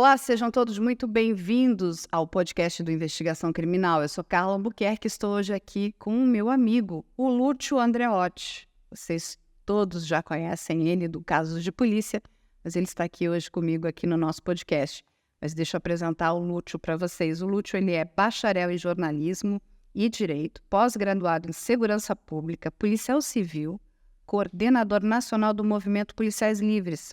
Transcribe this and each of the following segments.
Olá, sejam todos muito bem-vindos ao podcast do Investigação Criminal. Eu sou Carla Albuquerque e estou hoje aqui com o meu amigo, o Lúcio Andreotti. Vocês todos já conhecem ele do Casos de Polícia, mas ele está aqui hoje comigo aqui no nosso podcast. Mas deixa eu apresentar o Lúcio para vocês. O Lúcio, ele é bacharel em jornalismo e direito, pós-graduado em segurança pública, policial civil, coordenador nacional do Movimento Policiais Livres,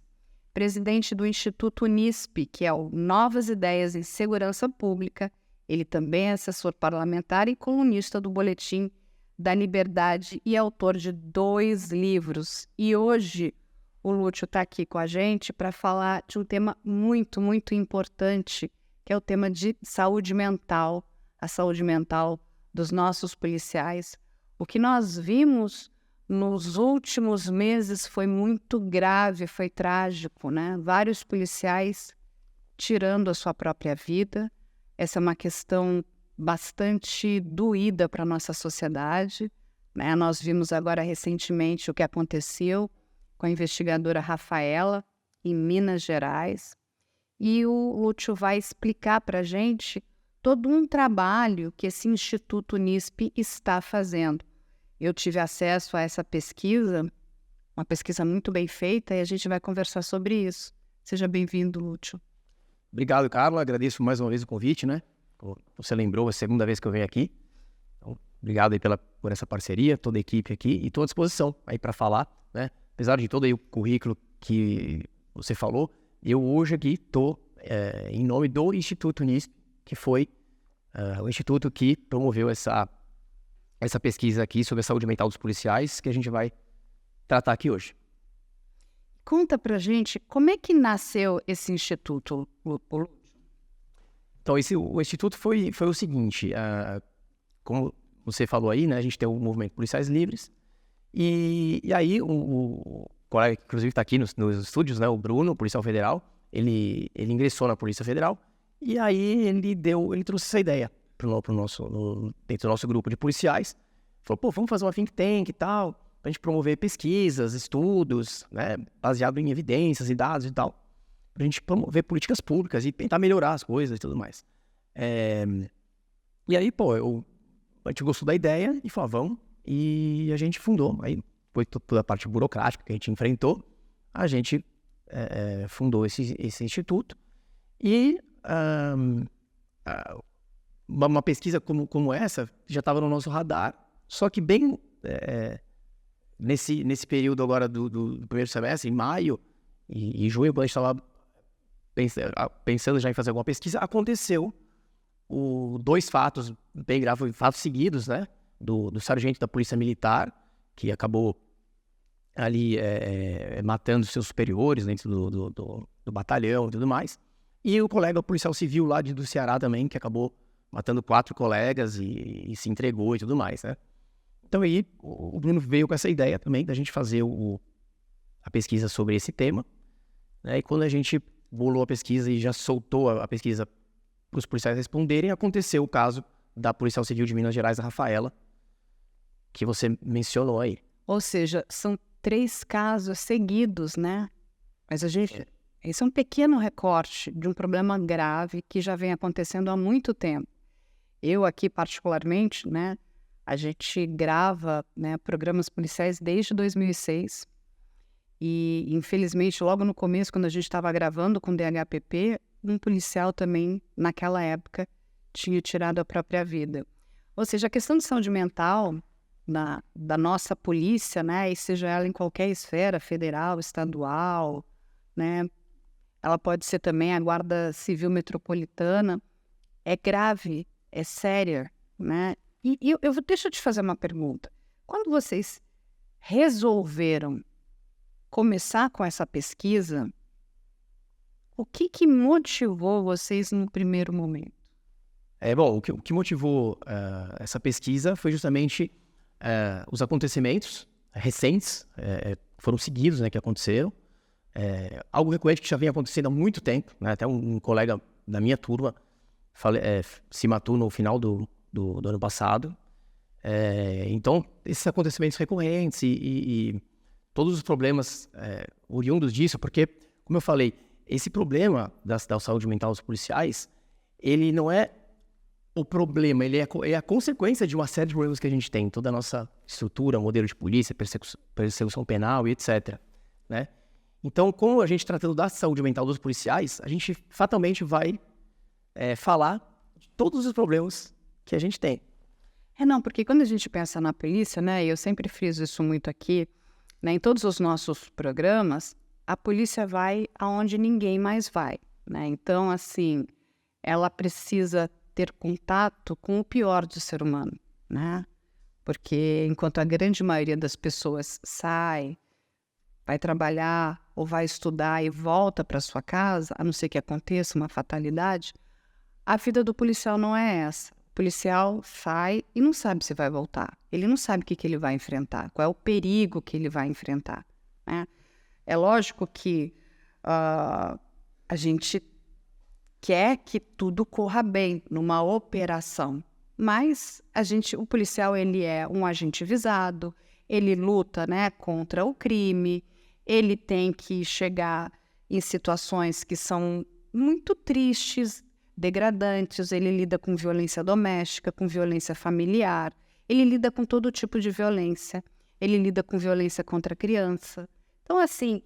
presidente do Instituto Unisp, que é o Novas Ideias em Segurança Pública. Ele também é assessor parlamentar e colunista do Boletim da Liberdade e autor de 2 livros. E hoje o Lúcio está aqui com a gente para falar de um tema muito, muito importante, que é o tema de saúde mental, a saúde mental dos nossos policiais. O que nós vimos nos últimos meses foi muito grave, foi trágico, né? Vários policiais tirando a sua própria vida. Essa é uma questão bastante doída para a nossa sociedade, né? Nós vimos agora recentemente o que aconteceu com a investigadora Rafaela, em Minas Gerais. E o Lúcio vai explicar para a gente todo um trabalho que esse Instituto Unisp está fazendo. Eu tive acesso a essa pesquisa, uma pesquisa muito bem feita, e a gente vai conversar sobre isso. Seja bem-vindo, Lúcio. Obrigado, Carla. Agradeço mais uma vez o convite, né? Você lembrou, é a segunda vez que eu venho aqui. Então, obrigado aí por essa parceria, toda a equipe aqui, e estou à disposição aí para falar, né? Apesar de todo aí o currículo que você falou, eu hoje aqui estou em nome do Instituto Unisp, que foi o instituto que promoveu essa pesquisa aqui sobre a saúde mental dos policiais, que a gente vai tratar aqui hoje. Conta pra gente como é que nasceu esse instituto, Lúcio? Então, o instituto foi o seguinte, como você falou aí, né, a gente tem o Movimento Policiais Livres, e aí o colega que inclusive está aqui nos estúdios, né, o Bruno, policial federal, ele ingressou na Polícia Federal, e aí ele trouxe essa ideia dentro do nosso grupo de policiais. Falou, vamos fazer uma think tank e tal, pra gente promover pesquisas, estudos, né, baseado em evidências e dados e tal, pra gente promover políticas públicas e tentar melhorar as coisas e tudo mais. E aí, a gente gostou da ideia e falou, vamos, e a gente fundou. Aí, depois toda a parte burocrática que a gente enfrentou, a gente fundou esse instituto. E uma pesquisa como essa já estava no nosso radar, só que bem nesse período agora do primeiro semestre, em maio e junho, quando a gente estava pensando já em fazer alguma pesquisa, aconteceu 2 fatos bem graves, fatos seguidos, né, do sargento da Polícia Militar, que acabou ali matando seus superiores dentro do batalhão e tudo mais, e o colega policial civil lá do Ceará também, que acabou matando 4 colegas e se entregou e tudo mais, né? Então aí o Bruno veio com essa ideia também da gente fazer a pesquisa sobre esse tema, né? E quando a gente bolou a pesquisa e já soltou a pesquisa para os policiais responderem, aconteceu o caso da policial civil de Minas Gerais, a Rafaela, que você mencionou aí. Ou seja, são 3 casos seguidos, né? Mas esse é um pequeno recorte de um problema grave que já vem acontecendo há muito tempo. Eu aqui, particularmente, né, a gente grava, né, programas policiais desde 2006 e, infelizmente, logo no começo, quando a gente estava gravando com o DHPP, um policial também, naquela época, tinha tirado a própria vida. Ou seja, a questão de saúde mental da nossa polícia, né, e seja ela em qualquer esfera, federal, estadual, né, ela pode ser também a Guarda Civil Metropolitana, é grave, é séria, né? E deixa eu te fazer uma pergunta. Quando vocês resolveram começar com essa pesquisa, o que motivou vocês no primeiro momento? O que motivou essa pesquisa foi justamente os acontecimentos recentes, foram seguidos, né, que aconteceram. Algo recorrente que já vem acontecendo há muito tempo, né? Até um colega da minha turma se matou no final do ano passado. Então, esses acontecimentos recorrentes e todos os problemas oriundos disso, porque, como eu falei, esse problema da saúde mental dos policiais, ele não é o problema, ele é a consequência de uma série de problemas que a gente tem, toda a nossa estrutura, modelo de polícia, persecução penal e etc. Né? Então, como a gente tratando da saúde mental dos policiais, a gente fatalmente vai falar de todos os problemas que a gente tem. Não, porque quando a gente pensa na polícia, né, e eu sempre friso isso muito aqui, né, em todos os nossos programas, a polícia vai aonde ninguém mais vai, né? Então, assim, ela precisa ter contato com o pior do ser humano, né? Porque enquanto a grande maioria das pessoas sai, vai trabalhar ou vai estudar e volta para sua casa, a não ser que aconteça uma fatalidade, a vida do policial não é essa. O policial sai e não sabe se vai voltar. Ele não sabe o que ele vai enfrentar, qual é o perigo que ele vai enfrentar, né? É lógico que a gente quer que tudo corra bem numa operação, mas o policial, ele é um agente visado, ele luta, né, contra o crime, ele tem que chegar em situações que são muito tristes, degradantes, ele lida com violência doméstica, com violência familiar, ele lida com todo tipo de violência, ele lida com violência contra a criança. Então, assim,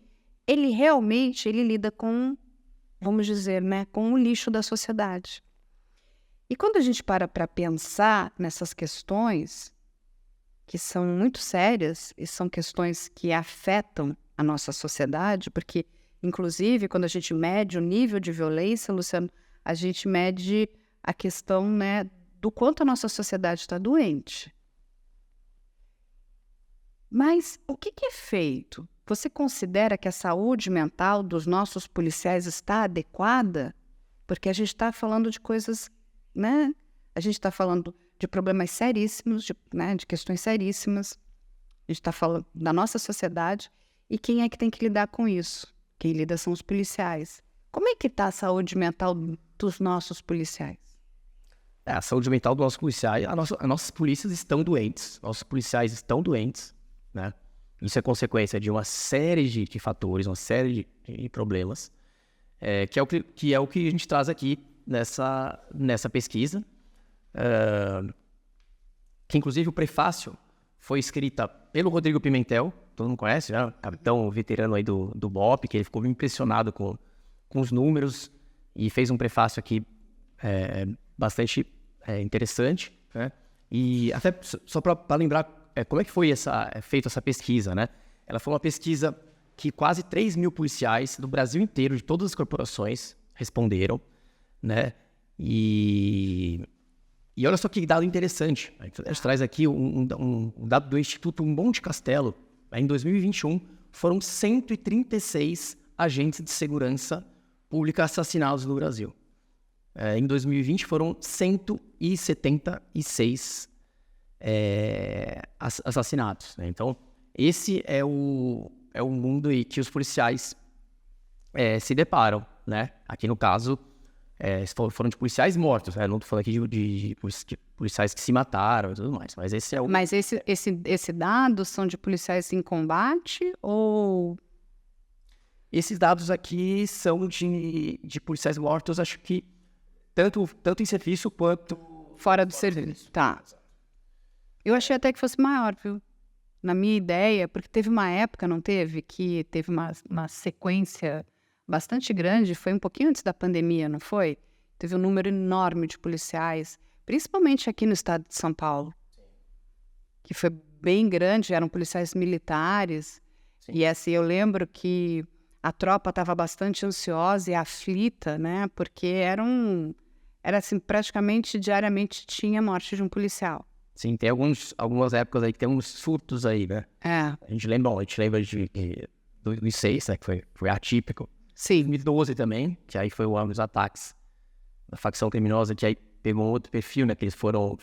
ele realmente lida com, vamos dizer, né, com o lixo da sociedade. E quando a gente para pensar nessas questões, que são muito sérias e são questões que afetam a nossa sociedade, porque, inclusive, quando a gente mede o nível de violência, Luciano, a gente mede a questão, né, do quanto a nossa sociedade está doente. Mas o que é feito? Você considera que a saúde mental dos nossos policiais está adequada? Porque a gente está falando de coisas, né? A gente está falando de problemas seríssimos, de questões seríssimas. A gente está falando da nossa sociedade. E quem é que tem que lidar com isso? Quem lida são os policiais. Como é que está a saúde mental dos nossos policiais? A saúde mental dos nossos policiais, as nossas polícias estão doentes. Nossos policiais estão doentes, né? Isso é consequência de uma série de fatores, uma série de problemas, que é o que a gente traz aqui nessa pesquisa, que inclusive o prefácio foi escrita pelo Rodrigo Pimentel, todo mundo conhece, né? Capitão veterano aí do BOPE, que ele ficou impressionado com os números e fez um prefácio aqui bastante interessante, né? E até só para lembrar como é que foi feita essa pesquisa, né? Ela foi uma pesquisa que quase 3 mil policiais do Brasil inteiro, de todas as corporações, responderam, né? E olha só que dado interessante. A gente traz aqui um dado do Instituto Monte Castelo. Em 2021, foram 136 agentes de segurança pública assassinados no Brasil. Em 2020, foram 176 assassinatos, né? Então, esse é o mundo em que os policiais se deparam, né? Aqui no caso, foram de policiais mortos, né? Não estou falando aqui de policiais que se mataram e tudo mais, mas esse é o... Mas esse dado são de policiais em combate ou... Esses dados aqui são de policiais mortos, acho que tanto em serviço quanto... Fora do serviço, tá. Eu achei até que fosse maior, viu? Na minha ideia, porque teve uma época, não teve? Que teve uma sequência bastante grande, foi um pouquinho antes da pandemia, não foi? Teve um número enorme de policiais, principalmente aqui no estado de São Paulo, que foi bem grande, eram policiais militares. Sim. E assim, eu lembro que a tropa estava bastante ansiosa e aflita, né? Porque era assim, praticamente diariamente tinha a morte de um policial. Sim, tem algumas épocas aí que tem uns surtos aí, né? A gente lembra de 2006, né, que foi atípico. Sim. 2012 também, que aí foi o ano dos ataques da facção criminosa, que aí pegou um outro perfil, né? Que eles foram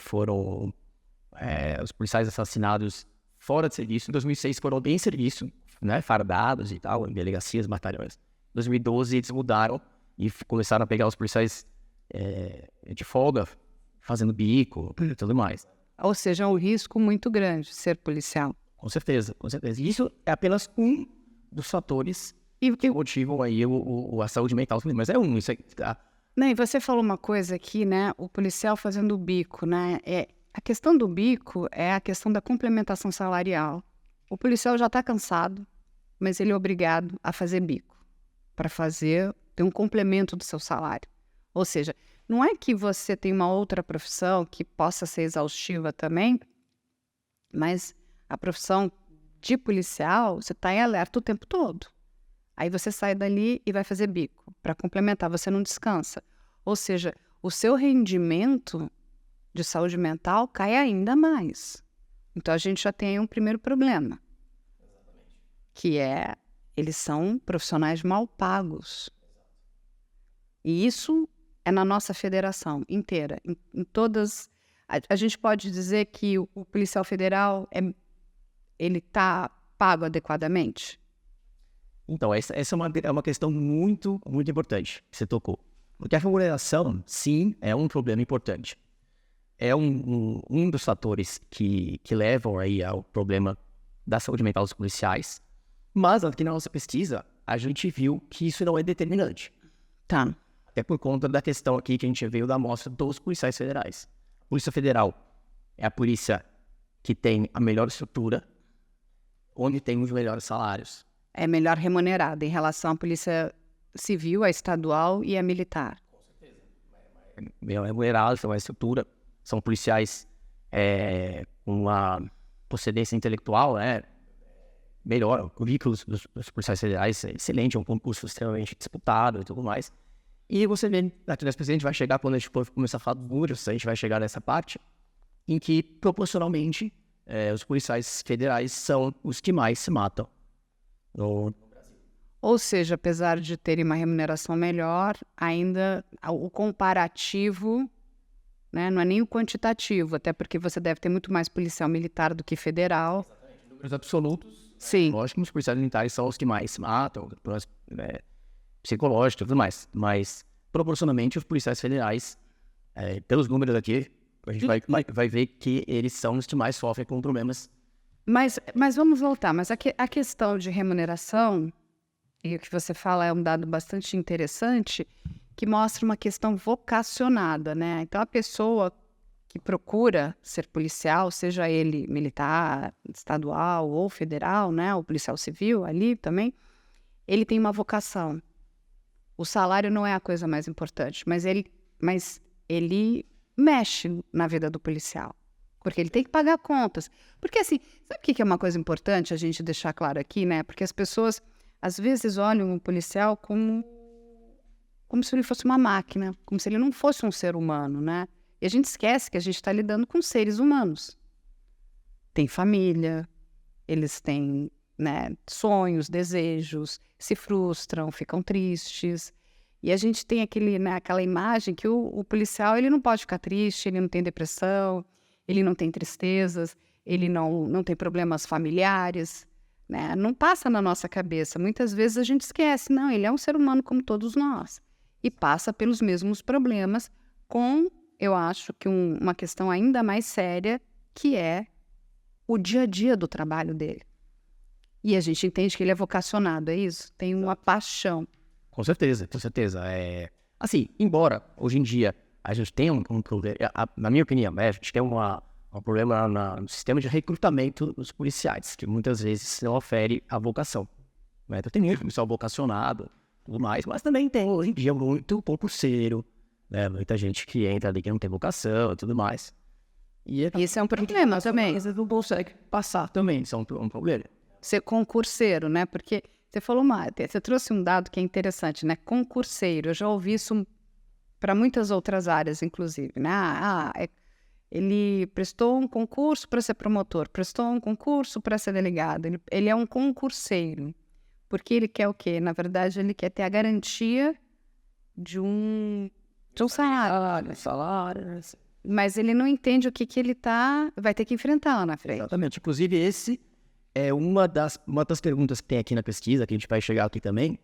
os policiais assassinados fora de serviço. Em 2006 foram em serviço, né? Fardados e tal, em delegacias, batalhões. Em 2012 eles mudaram e começaram a pegar os policiais de folga, fazendo bico e tudo mais. Ou seja, é um risco muito grande ser policial. Com certeza, com certeza. E isso é apenas um dos fatores que motivam aí a saúde mental. Mas é isso aí. Tá? Não, e você falou uma coisa aqui, né? O policial fazendo o bico, né? A questão do bico é a questão da complementação salarial. O policial já está cansado, mas ele é obrigado a fazer bico para ter um complemento do seu salário. Ou seja, não é que você tem uma outra profissão que possa ser exaustiva também, mas a profissão de policial, você está em alerta o tempo todo. Aí você sai dali e vai fazer bico para complementar, você não descansa. Ou seja, o seu rendimento de saúde mental cai ainda mais. Então a gente já tem aí um primeiro problema, que é eles são profissionais mal pagos. E isso é na nossa federação inteira, em todas. A gente pode dizer que o policial federal ele está pago adequadamente? Então, essa é uma questão muito, muito importante que você tocou. Porque a remuneração, sim, é um problema importante. É um dos fatores que levam aí ao problema da saúde mental dos policiais. Mas, aqui na nossa pesquisa, a gente viu que isso não é determinante. Tá. Até por conta da questão aqui que a gente veio da amostra dos policiais federais. A Polícia Federal é a polícia que tem a melhor estrutura, onde tem os melhores salários. É melhor remunerada em relação à polícia civil, a estadual e a militar. Com certeza. Melhor remunerada, tem uma estrutura. São policiais com uma procedência intelectual, melhor. O currículo dos policiais federais é excelente, é um concurso extremamente disputado e tudo mais. E você vê, aqui nessa pesquisa, a gente vai chegar, quando a gente for começar a falar dos números, a gente vai chegar nessa parte, em que, proporcionalmente, os policiais federais são os que mais se matam no Brasil. Ou seja, apesar de terem uma remuneração melhor, ainda o comparativo, né, não é nem o quantitativo, até porque você deve ter muito mais policial militar do que federal. Exatamente. Números absolutos, sim. Lógico que os policiais militares são os que mais se matam, psicológico e tudo mais, mas proporcionalmente os policiais federais, pelos números aqui, a gente vai ver que eles são os que mais sofrem com problemas. Mas vamos voltar, mas a questão de remuneração, e o que você fala é um dado bastante interessante, que mostra uma questão vocacionada, né? Então a pessoa que procura ser policial, seja ele militar, estadual ou federal, né? O policial civil ali também, ele tem uma vocação. O salário não é a coisa mais importante, mas ele mexe na vida do policial, porque ele tem que pagar contas. Porque assim, sabe o que é uma coisa importante a gente deixar claro aqui, né? Porque as pessoas, às vezes, olham o policial como se ele fosse uma máquina, como se ele não fosse um ser humano, né? E a gente esquece que a gente está lidando com seres humanos. Tem família, eles têm, né, sonhos, desejos, se frustram, ficam tristes. E a gente tem aquela imagem que o policial ele não pode ficar triste, ele não tem depressão, ele não tem tristezas, ele não tem problemas familiares, né? Não passa na nossa cabeça. Muitas vezes a gente esquece, não, ele é um ser humano como todos nós. E passa pelos mesmos problemas com, eu acho, que uma questão ainda mais séria, que é o dia a dia do trabalho dele. E a gente entende que ele é vocacionado, é isso? Tem uma paixão. Com certeza, com certeza. Assim, embora hoje em dia a gente tenha um problema, na minha opinião, a gente tem um problema no sistema de recrutamento dos policiais, que muitas vezes não ofere a vocação. Né? Então, tem muito policial vocacionado, tudo mais, mas também tem hoje em dia muito concurseiro, né? Muita gente que entra ali que não tem vocação e tudo mais. E isso é um problema também. Eles não conseguem passar também, isso é um problema. Ser concurseiro, né? Porque você trouxe um dado que é interessante, né? Concurseiro, eu já ouvi isso para muitas outras áreas, inclusive, né? Ele prestou um concurso para ser promotor, prestou um concurso para ser delegado, ele é um concurseiro. Porque ele quer o quê? Na verdade, ele quer ter a garantia de um salário. Mas ele não entende o que ele vai ter que enfrentar lá na frente. Exatamente. Inclusive, esse é uma das perguntas que tem aqui na pesquisa, que a gente vai chegar aqui também,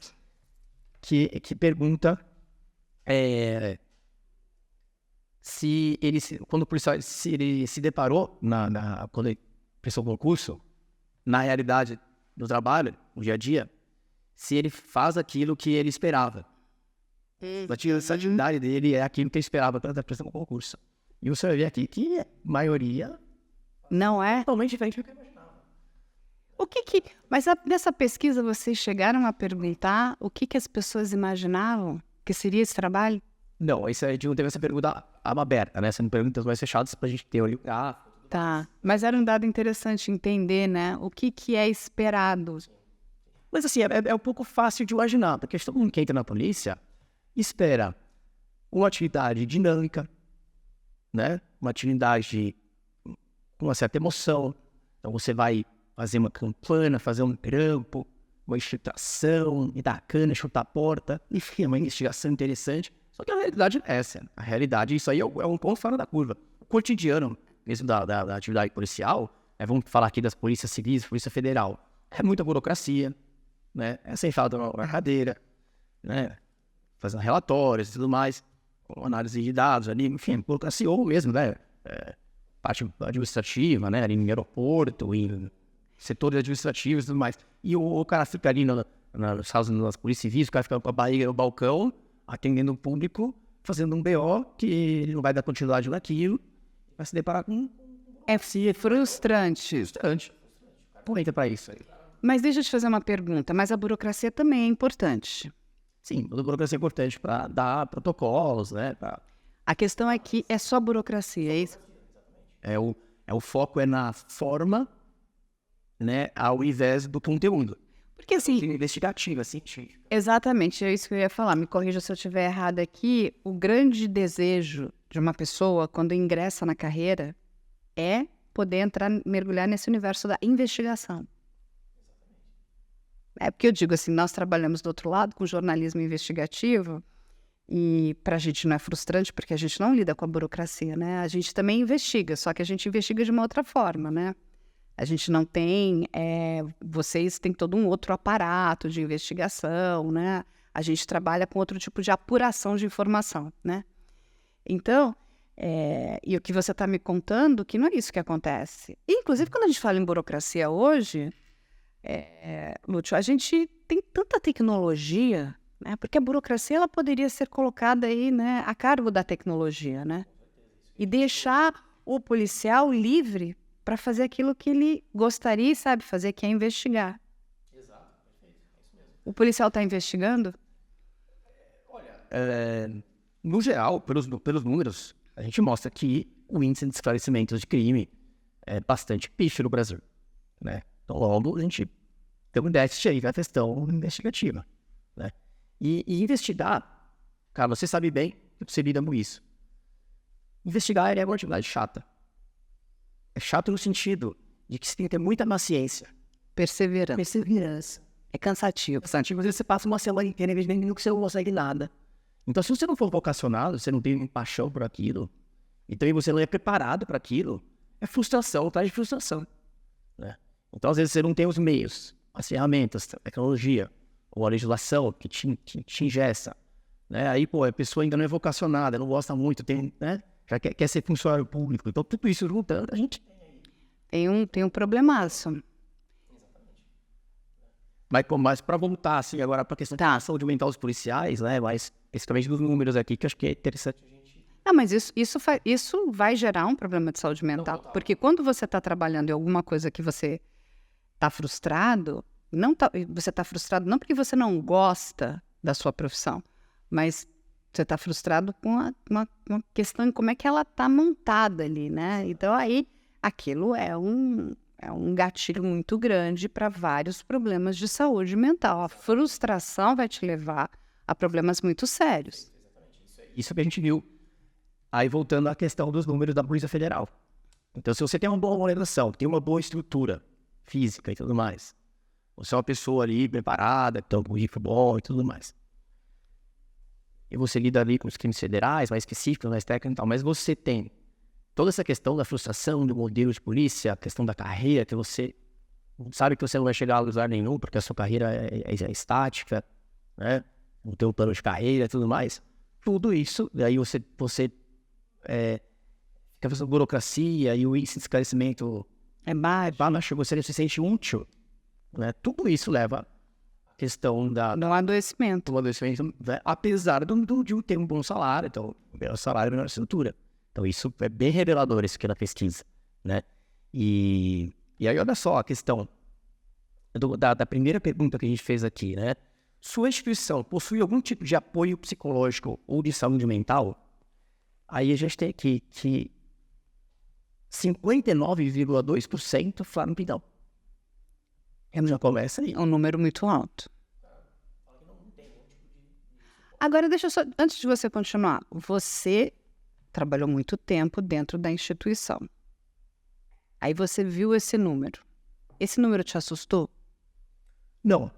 que pergunta quando o policial ele se deparou, quando ele prestou o concurso, na realidade do trabalho, no dia a dia, se ele faz aquilo que ele esperava. A atividade dele é aquilo que ele esperava para prestar um concurso. E você vai ver aqui que a maioria não é totalmente diferente do que eu imaginava. Mas nessa pesquisa vocês chegaram a perguntar o que as pessoas imaginavam que seria esse trabalho? Não, isso a gente não teve essa pergunta aberta, né? São perguntas mais fechadas para a gente ter ali o gráfico. Tá, mas era um dado interessante entender, né? O que é esperado. Mas assim, é um pouco fácil de imaginar, porque todo mundo que entra na polícia espera uma atividade dinâmica, né? Uma atividade com uma certa emoção. Então você vai fazer uma campana, fazer um grampo, uma infiltração, me dar a cana, chutar a porta, enfim, é uma investigação interessante. Só que a realidade é essa. A realidade, isso aí é um ponto fora da curva. O cotidiano mesmo da atividade policial, vamos falar aqui das polícias civis, polícia federal, é muita burocracia, né? É sentar na cadeira, né? Fazendo relatórios e tudo mais, com análise de dados ali, enfim, burocracia ou mesmo, né? Parte administrativa, né? Ali no aeroporto, em setores administrativos e tudo mais. E o cara fica ali nas polícias civis, o cara fica com a barriga no balcão, atendendo o público, fazendo um BO que ele não vai dar continuidade naquilo, vai se deparar com... É frustrante. Frustrante. Aproveita para isso aí. Mas deixa eu te fazer uma pergunta, mas a burocracia também é importante. Sim, a burocracia é importante para dar protocolos, né? A questão é que é só burocracia, é isso? O foco é na forma, né? Ao invés do conteúdo. Porque assim... Investigativa, científica. Exatamente, é isso que eu ia falar. Me corrija se eu estiver errado aqui. O grande desejo de uma pessoa, quando ingressa na carreira, é poder mergulhar nesse universo da investigação. É porque eu digo assim, nós trabalhamos do outro lado com jornalismo investigativo e para a gente não é frustrante porque a gente não lida com a burocracia, né? A gente também investiga, só que a gente investiga de uma outra forma, né? A gente não tem... vocês têm todo um outro aparato de investigação, né? A gente trabalha com outro tipo de apuração de informação, né? Então, e o que você está me contando, que não é isso que acontece. Inclusive, quando a gente fala em burocracia hoje... Lúcio, a gente tem tanta tecnologia, né? Porque a burocracia ela poderia ser colocada aí, né, a cargo da tecnologia, né? E deixar o policial livre para fazer aquilo que ele gostaria e sabe fazer, que é investigar. Exato, perfeito, é isso mesmo. O policial está investigando? Olha, no geral, pelos números, a gente mostra que o índice de esclarecimento de crime é bastante pífio no Brasil, né? Então, logo, a gente tem um déficit aí na questão investigativa, né? E investigar, cara, você sabe bem que você lida com isso. Investigar é uma atividade chata. É chato no sentido de que você tem que ter muita paciência. Perseverança. É cansativo. Cansativo, às vezes você passa uma semana inteira vendo que você não consegue nada. Então, se você não for vocacionado, você não tem paixão por aquilo, e também você não é preparado para aquilo, é frustração, traz de frustração, né? Então, às vezes, você não tem os meios, as ferramentas, a tecnologia, ou a legislação que te ingessa, né? Aí, a pessoa ainda não é vocacionada, não gosta muito, né? Já quer ser funcionário público. Então, tudo isso juntando, a gente... Tem um problemaço. Mas para voltar, assim, agora para a questão da saúde mental dos policiais, né? Mas, especialmente dos números aqui, que eu acho que é interessante a gente... Não, mas isso vai gerar um problema de saúde mental. Não, porque quando você está trabalhando em alguma coisa que você... está frustrado, você está frustrado não porque você não gosta da sua profissão, mas você está frustrado com uma questão de como é que ela está montada ali, né? Então, aí, aquilo é um gatilho muito grande para vários problemas de saúde mental. A frustração vai te levar a problemas muito sérios. Isso que a gente viu. Aí, voltando à questão dos números da Polícia Federal. Então, se você tem uma boa organização, tem uma boa estrutura física e tudo mais, você é uma pessoa ali preparada, com um currículo bom e tudo mais, e você lida ali com os crimes federais, mais específicos, mais técnicos e tal, mas você tem toda essa questão da frustração do modelo de polícia, a questão da carreira, que você sabe que você não vai chegar a lugar nenhum, porque a sua carreira é estática, né? Não tem um plano de carreira e tudo mais. Tudo isso, daí você fica fazendo burocracia e o índice de esclarecimento é baixo. Você se sente útil, né? Tudo isso leva questão do adoecimento. do adoecimento, né? Apesar de ter um bom salário, então, melhor salário, melhor estrutura. Então, isso é bem revelador, isso aqui na pesquisa, né? E aí, olha só a questão da primeira pergunta que a gente fez aqui, né? Sua instituição possui algum tipo de apoio psicológico ou de saúde mental? Aí a gente tem aqui que 59,2% falaram que não. Já começa aí. É um número muito alto. Agora, deixa eu só... Antes de você continuar, você trabalhou muito tempo dentro da instituição. Aí você viu esse número. Esse número te assustou? Não.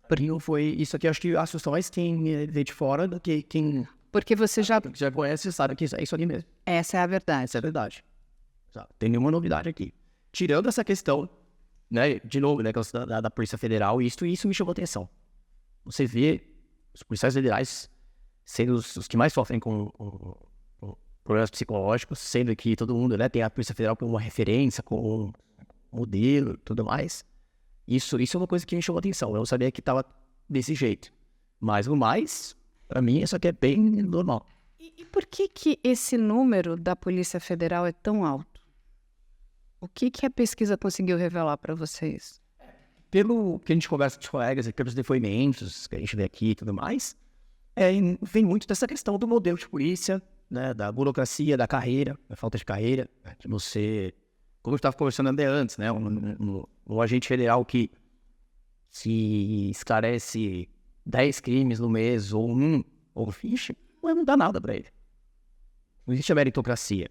Porque não foi... Isso aqui acho que assustou mais quem veio de fora do que quem... Porque você já conhece e sabe que é isso ali mesmo. Essa é a verdade. Essa é a verdade. Não tem nenhuma novidade aqui. Tirando essa questão, né, de novo, né, da Polícia Federal, isso me chamou atenção. Você vê os policiais federais sendo os que mais sofrem com problemas psicológicos, sendo que todo mundo, né, tem a Polícia Federal como uma referência, como um modelo e tudo mais. Isso é uma coisa que me chamou atenção. Eu não sabia que estava desse jeito. Mas o mais, para mim, isso aqui é bem normal. E por que esse número da Polícia Federal é tão alto? O que a pesquisa conseguiu revelar para vocês? Pelo que a gente conversa com os colegas, pelos depoimentos que a gente vê aqui e tudo mais, vem muito dessa questão do modelo de polícia, né, da burocracia, da carreira, da falta de carreira, né, de você, como eu estava conversando até antes, né, um agente federal que esclarece 10 crimes no mês, ou 20, não dá nada para ele. Não existe a meritocracia,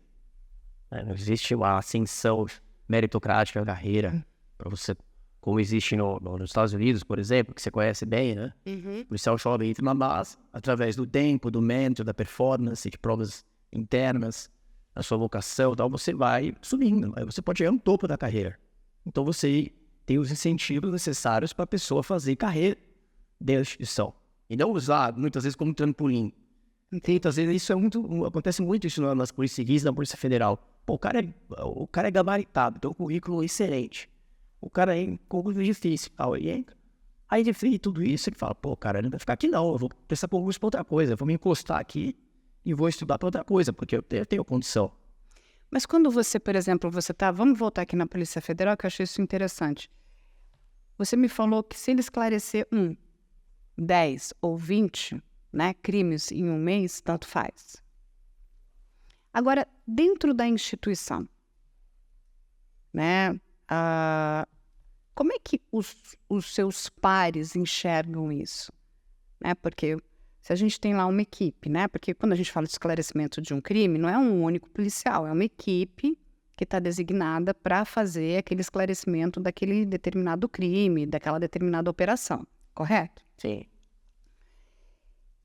né, não existe uma ascensão meritocrática da carreira para você, como existe nos Estados Unidos, por exemplo, que você conhece bem, né? O policial jovem entra na base, através do tempo, do mérito, da performance, de provas internas, da sua vocação e tal, você vai subindo, aí você pode chegar no topo da carreira. Então você tem os incentivos necessários para a pessoa fazer carreira dentro da instituição. E não usar, muitas vezes, como trampolim. Muitas vezes isso acontece muito isso nas polícias civis, na Polícia Federal. Pô, o cara é gabaritado, tem um currículo excelente. O cara é concurso difícil, tal, ele entra. Aí ele fez tudo isso, ele fala, pô, cara, não vai ficar aqui não, eu vou prestar concurso pra outra coisa, eu vou me encostar aqui e vou estudar pra outra coisa, porque eu tenho condição. Mas quando você, por exemplo, vamos voltar aqui na Polícia Federal, que eu achei isso interessante. Você me falou que se ele esclarecer 10 ou 20, né, crimes em um mês, tanto faz. Agora, dentro da instituição, né, como é que os seus pares enxergam isso? Né? Porque se a gente tem lá uma equipe, né? Porque quando a gente fala de esclarecimento de um crime, não é um único policial, é uma equipe que está designada para fazer aquele esclarecimento daquele determinado crime, daquela determinada operação, correto? Sim.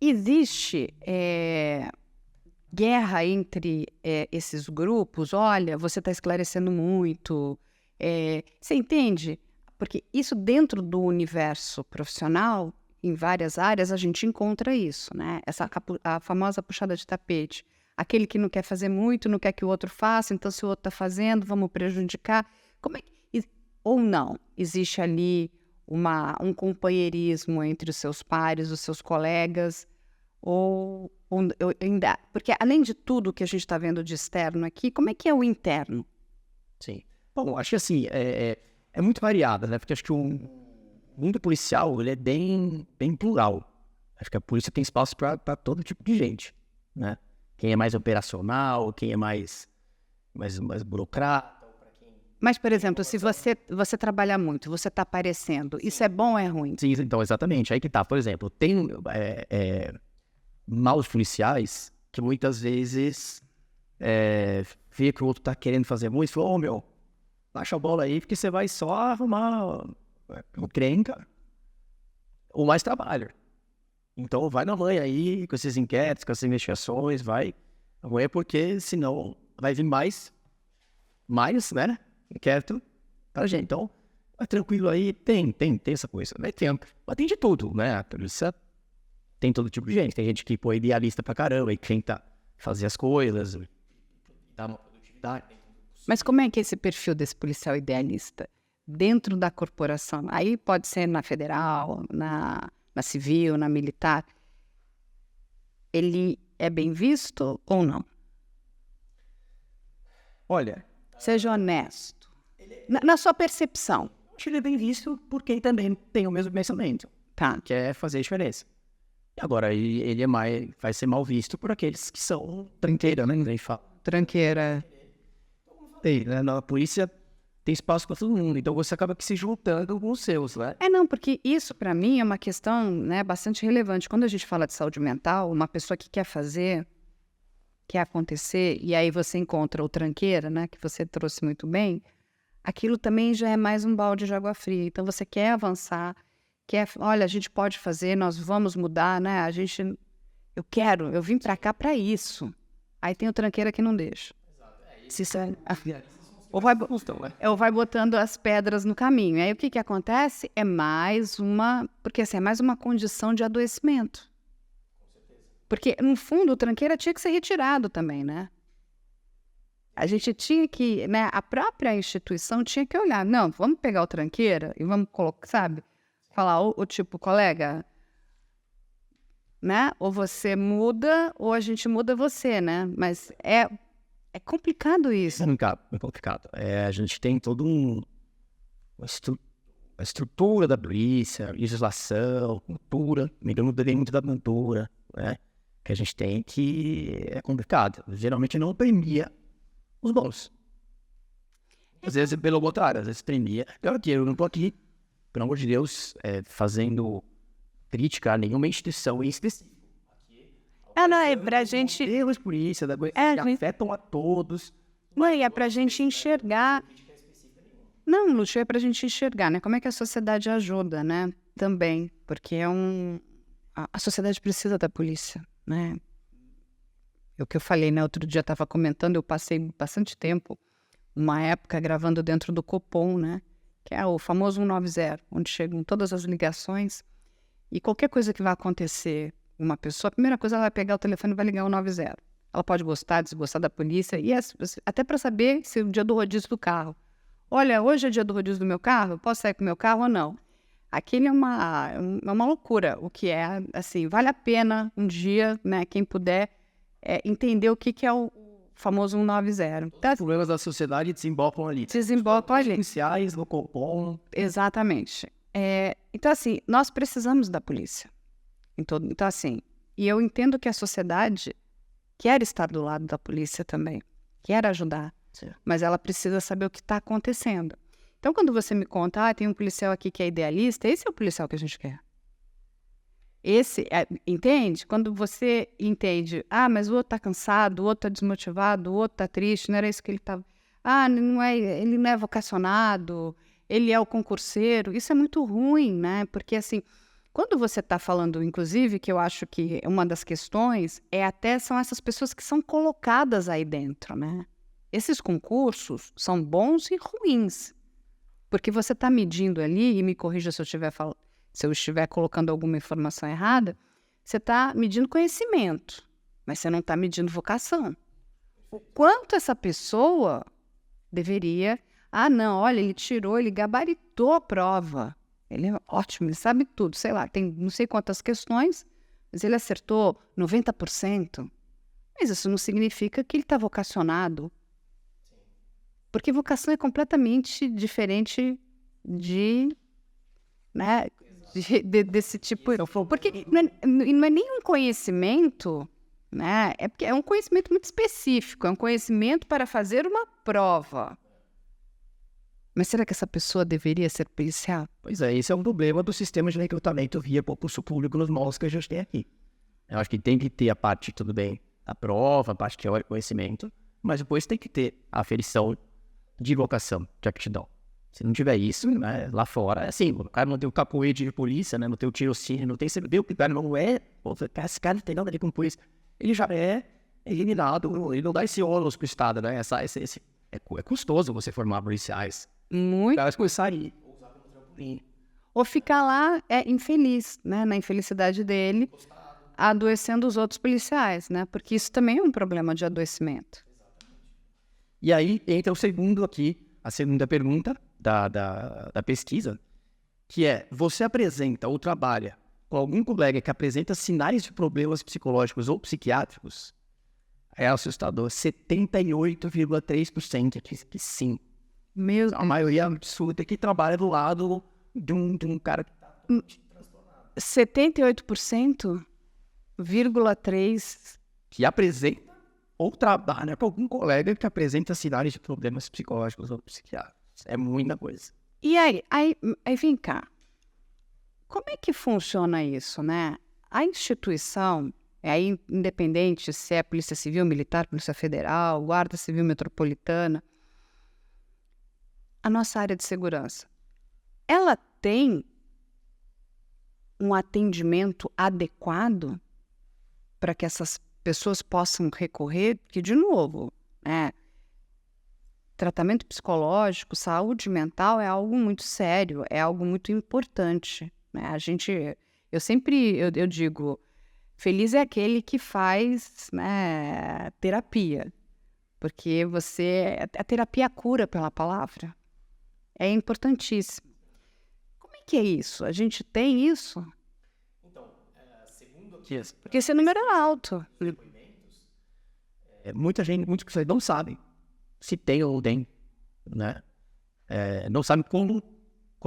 Existe guerra entre esses grupos? Olha, você está esclarecendo muito. Você entende? Porque isso dentro do universo profissional, em várias áreas, a gente encontra isso, né? A famosa puxada de tapete. Aquele que não quer fazer muito, não quer que o outro faça, então se o outro está fazendo, vamos prejudicar. Como é que... Ou não? Existe ali um companheirismo entre os seus pares, os seus colegas, ou ainda... Porque além de tudo que a gente está vendo de externo aqui, como é que é o interno? Sim. Bom, acho que assim, é muito variado, né? Porque acho que o mundo policial, ele é bem plural. Acho que a polícia tem espaço para todo tipo de gente, né? Quem é mais operacional, quem é mais burocrata. Mas, por exemplo, se você trabalha muito, você está aparecendo, isso é bom ou é ruim? Sim, então, exatamente. Aí que tá, por exemplo, tem maus policiais que muitas vezes vê que o outro tá querendo fazer muito e fala, ô meu, baixa a bola aí, porque você vai só arrumar encrenca ou mais trabalho. Então vai na manha aí, com esses inquéritos, com essas investigações, vai na manha, porque senão vai vir mais, né, inquérito pra gente. Então, vai tranquilo aí, tem essa coisa, né? Mas tem de tudo, né? A polícia tem todo tipo de gente. Tem gente que põe idealista pra caramba e tenta fazer as coisas, dá uma produtividade. Mas como é que é esse perfil desse policial idealista? dentro da corporação, aí pode ser na federal, na civil, na militar, ele é bem visto ou não? Olha, seja honesto. Na sua percepção. acho que ele é bem visto por quem também tem o mesmo pensamento, Tá. que é fazer a diferença. E agora, ele vai ser mal visto por aqueles que são tranqueira, né? Nem fala. Tranqueira. Né? Na polícia tem espaço para todo mundo, então você acaba que se juntando com os seus, né? Não, porque isso para mim é uma questão, né, bastante relevante. Quando a gente fala de saúde mental, uma pessoa que quer fazer, quer acontecer, e aí você encontra o tranqueira, né, que você trouxe muito bem, aquilo também já é mais um balde de água fria. Então você quer avançar, olha, a gente pode fazer, nós vamos mudar, né? Eu vim para cá para isso. Aí tem o tranqueira que não deixa. Ou vai botando as pedras no caminho. Aí o que acontece? Porque assim, é mais uma condição de adoecimento. Porque, no fundo, o tranqueira tinha que ser retirado também, né? A gente tinha que, né? A própria instituição tinha que olhar. Não, vamos pegar o tranqueira e vamos colocar, sabe? Falar, o tipo, colega, né? Ou você muda, ou a gente muda você, né? Mas é complicado isso. É complicado. A gente tem toda uma estrutura da polícia, legislação, cultura. Me dei muito da cultura, né? Que a gente tem que é complicado. Geralmente não premia os bons. Às vezes, pelo contrário, às vezes premia. Claro que eu não estou aqui, pelo amor de Deus, fazendo crítica a nenhuma instituição em específico. Não, é pra gente... Erros polícia, que afetam a todos. Mãe, é pra gente enxergar... Não, Lúcio, é pra gente enxergar, né? Como é que a sociedade ajuda, né? Também, porque a sociedade precisa da polícia, né? É o que eu falei, né? Outro dia eu estava comentando, eu passei bastante tempo, uma época gravando dentro do Copom, né? Que é o famoso 190, onde chegam todas as ligações e qualquer coisa que vai acontecer, uma pessoa, a primeira coisa ela vai pegar o telefone e vai ligar o 190. Ela pode gostar, desgostar da polícia, e até para saber se é o dia do rodízio do carro. Olha, hoje é dia do rodízio do meu carro, posso sair com o meu carro ou não? Aquilo é uma loucura, o que é, assim, vale a pena um dia, né, quem puder, entender o que é o famoso 190. Então, os problemas da sociedade desembocam ali. Policiais, no Copom. Exatamente. Então, assim, nós precisamos da polícia. Então, assim, e eu entendo que a sociedade quer estar do lado da polícia também, quer ajudar, Sim. Mas ela precisa saber o que está acontecendo. Então, quando você me conta, tem um policial aqui que é idealista, esse é o policial que a gente quer. Entende? Quando você entende, mas o outro está cansado, o outro está desmotivado, o outro está triste, não era isso que ele estava... ele não é vocacionado, ele é o concurseiro, isso é muito ruim, né? Porque, assim, quando você está falando, inclusive, que eu acho que uma das questões são essas pessoas que são colocadas aí dentro, né? Esses concursos são bons e ruins, porque você está medindo ali, e me corrija se eu estiver colocando alguma informação errada, você está medindo conhecimento, mas você não está medindo vocação. O quanto essa pessoa deveria... olha, ele gabaritou a prova. Ele é ótimo, ele sabe tudo, sei lá, tem não sei quantas questões, mas ele acertou 90%. Mas isso não significa que ele está vocacionado. Porque vocação é completamente diferente desse tipo... Porque não é nem um conhecimento, né? Porque é um conhecimento muito específico, é um conhecimento para fazer uma prova. Mas será que essa pessoa deveria ser policial? Pois é, esse é um problema do sistema de recrutamento via concurso público nos moldes que a gente tem aqui. Eu acho que tem que ter a parte, tudo bem, a prova, a parte teórica, conhecimento, mas depois tem que ter a aferição de vocação, de aptidão. Se não tiver isso, né, lá fora, é assim, o cara não tem o capoeira de polícia, né, não tem o tirocínio, não tem... Você vê o que o cara não é... Esse cara não tem nada a ver com polícia. Ele já é eliminado, ele não dá esse ônus pro Estado, né? É custoso você formar policiais. Muito. Elas começarem ou ficar lá infeliz, né? Na infelicidade dele, adoecendo os outros policiais, né? Porque isso também é um problema de adoecimento. E aí entra o segundo aqui, a segunda pergunta da pesquisa, que é, você apresenta ou trabalha com algum colega que apresenta sinais de problemas psicológicos ou psiquiátricos, é assustador. 78,3% que sim. Meu A maioria absurda que trabalha do lado de um cara que está transtornado. 78,3%. Que apresenta ou trabalha com algum colega que apresenta sinais de problemas psicológicos ou psiquiátricos. É muita coisa. E aí vem cá. Como é que funciona isso, né? A instituição, aí, independente se é Polícia Civil, Militar, Polícia Federal, Guarda Civil Metropolitana, a nossa área de segurança, ela tem um atendimento adequado para que essas pessoas possam recorrer? Porque, de novo, tratamento psicológico, saúde mental é algo muito sério, é algo muito importante, né? Eu digo, feliz é aquele que faz, né, terapia, porque a terapia cura pela palavra, é importantíssimo. Como é que é isso? A gente tem isso? Então, segundo Porque esse número é alto. Muitas pessoas não sabem se tem ou não tem, né? Não sabem como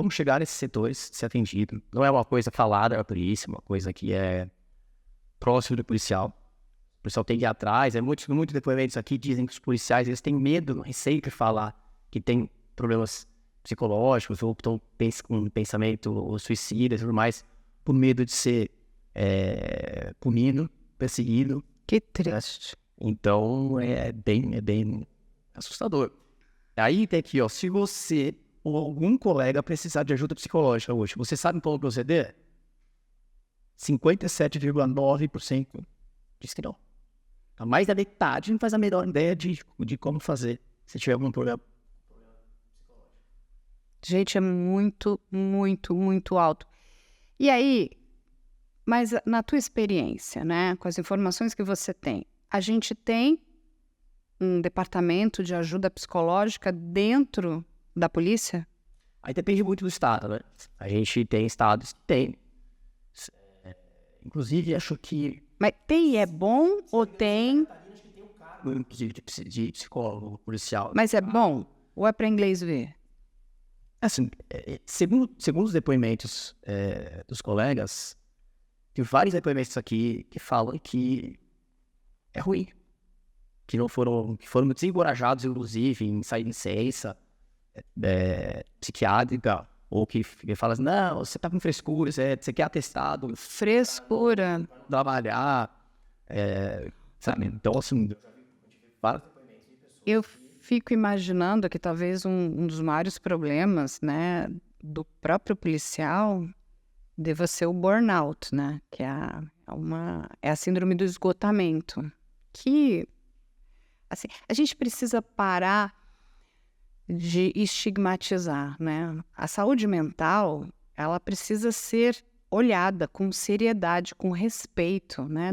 chegar nesses setores, ser atendido. Não é uma coisa falada da polícia, uma coisa que é próximo do policial. O policial tem que ir atrás. Muitos depoimentos aqui dizem que os policiais eles têm medo, receio de falar que tem problemas psicológicos ou que estão com pensamento suicida e tudo mais, por medo de ser punido, perseguido. Que triste. Então, é bem assustador. Aí tem aqui, ó, se você ou algum colega precisar de ajuda psicológica hoje, você sabe como proceder? 57,9% diz que não. A mais da metade não faz a menor ideia de como fazer se tiver algum problema. Gente, é muito, muito, muito alto. E aí, mas na tua experiência, né, com as informações que você tem, a gente tem um departamento de ajuda psicológica dentro da polícia? Aí depende muito do estado, né? A gente tem estados que tem. Inclusive, acho que... Mas tem é bom ou tem... Inclusive de psicólogo policial. Mas é bom? Ou é para inglês ver? Assim, segundo os depoimentos dos colegas, tem vários depoimentos aqui que falam que é ruim. Que foram desencorajados, inclusive, em sair de licença psiquiátrica, ou que fala assim, não, você tá com frescura, você quer atestado. Frescura. Trabalhar, sabe? Então, assim, vários depoimentos de pessoas. Eu fico imaginando que talvez um dos maiores problemas, né, do próprio policial deva ser o burnout, né, que é a síndrome do esgotamento, que, assim, a gente precisa parar de estigmatizar, né? A saúde mental, ela precisa ser olhada com seriedade, com respeito, né?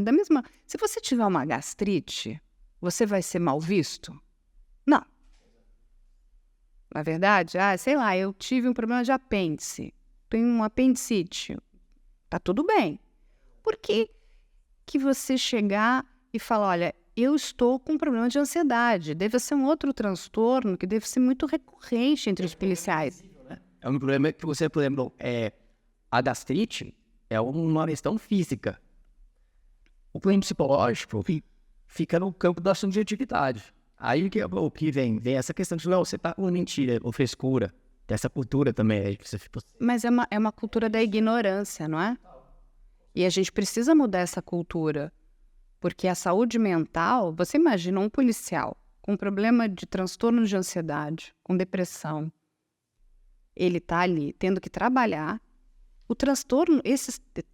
Se você tiver uma gastrite, você vai ser mal visto? Não. Na verdade, sei lá, eu tive um problema de apêndice, tenho um apendicite, tá tudo bem. Por que você chegar e falar, olha, eu estou com um problema de ansiedade, deve ser um outro transtorno que deve ser muito recorrente entre os policiais. É um problema que você, por exemplo, a gastrite é uma questão física. O problema psicológico fica no campo da subjetividade. Aí o que vem essa questão de, não, você tá com mentira ou frescura, dessa cultura também. Aí você fica... Mas é uma cultura da ignorância, não é? E a gente precisa mudar essa cultura. Porque a saúde mental, você imagina um policial com problema de transtorno de ansiedade, com depressão, ele está ali tendo que trabalhar. O transtorno,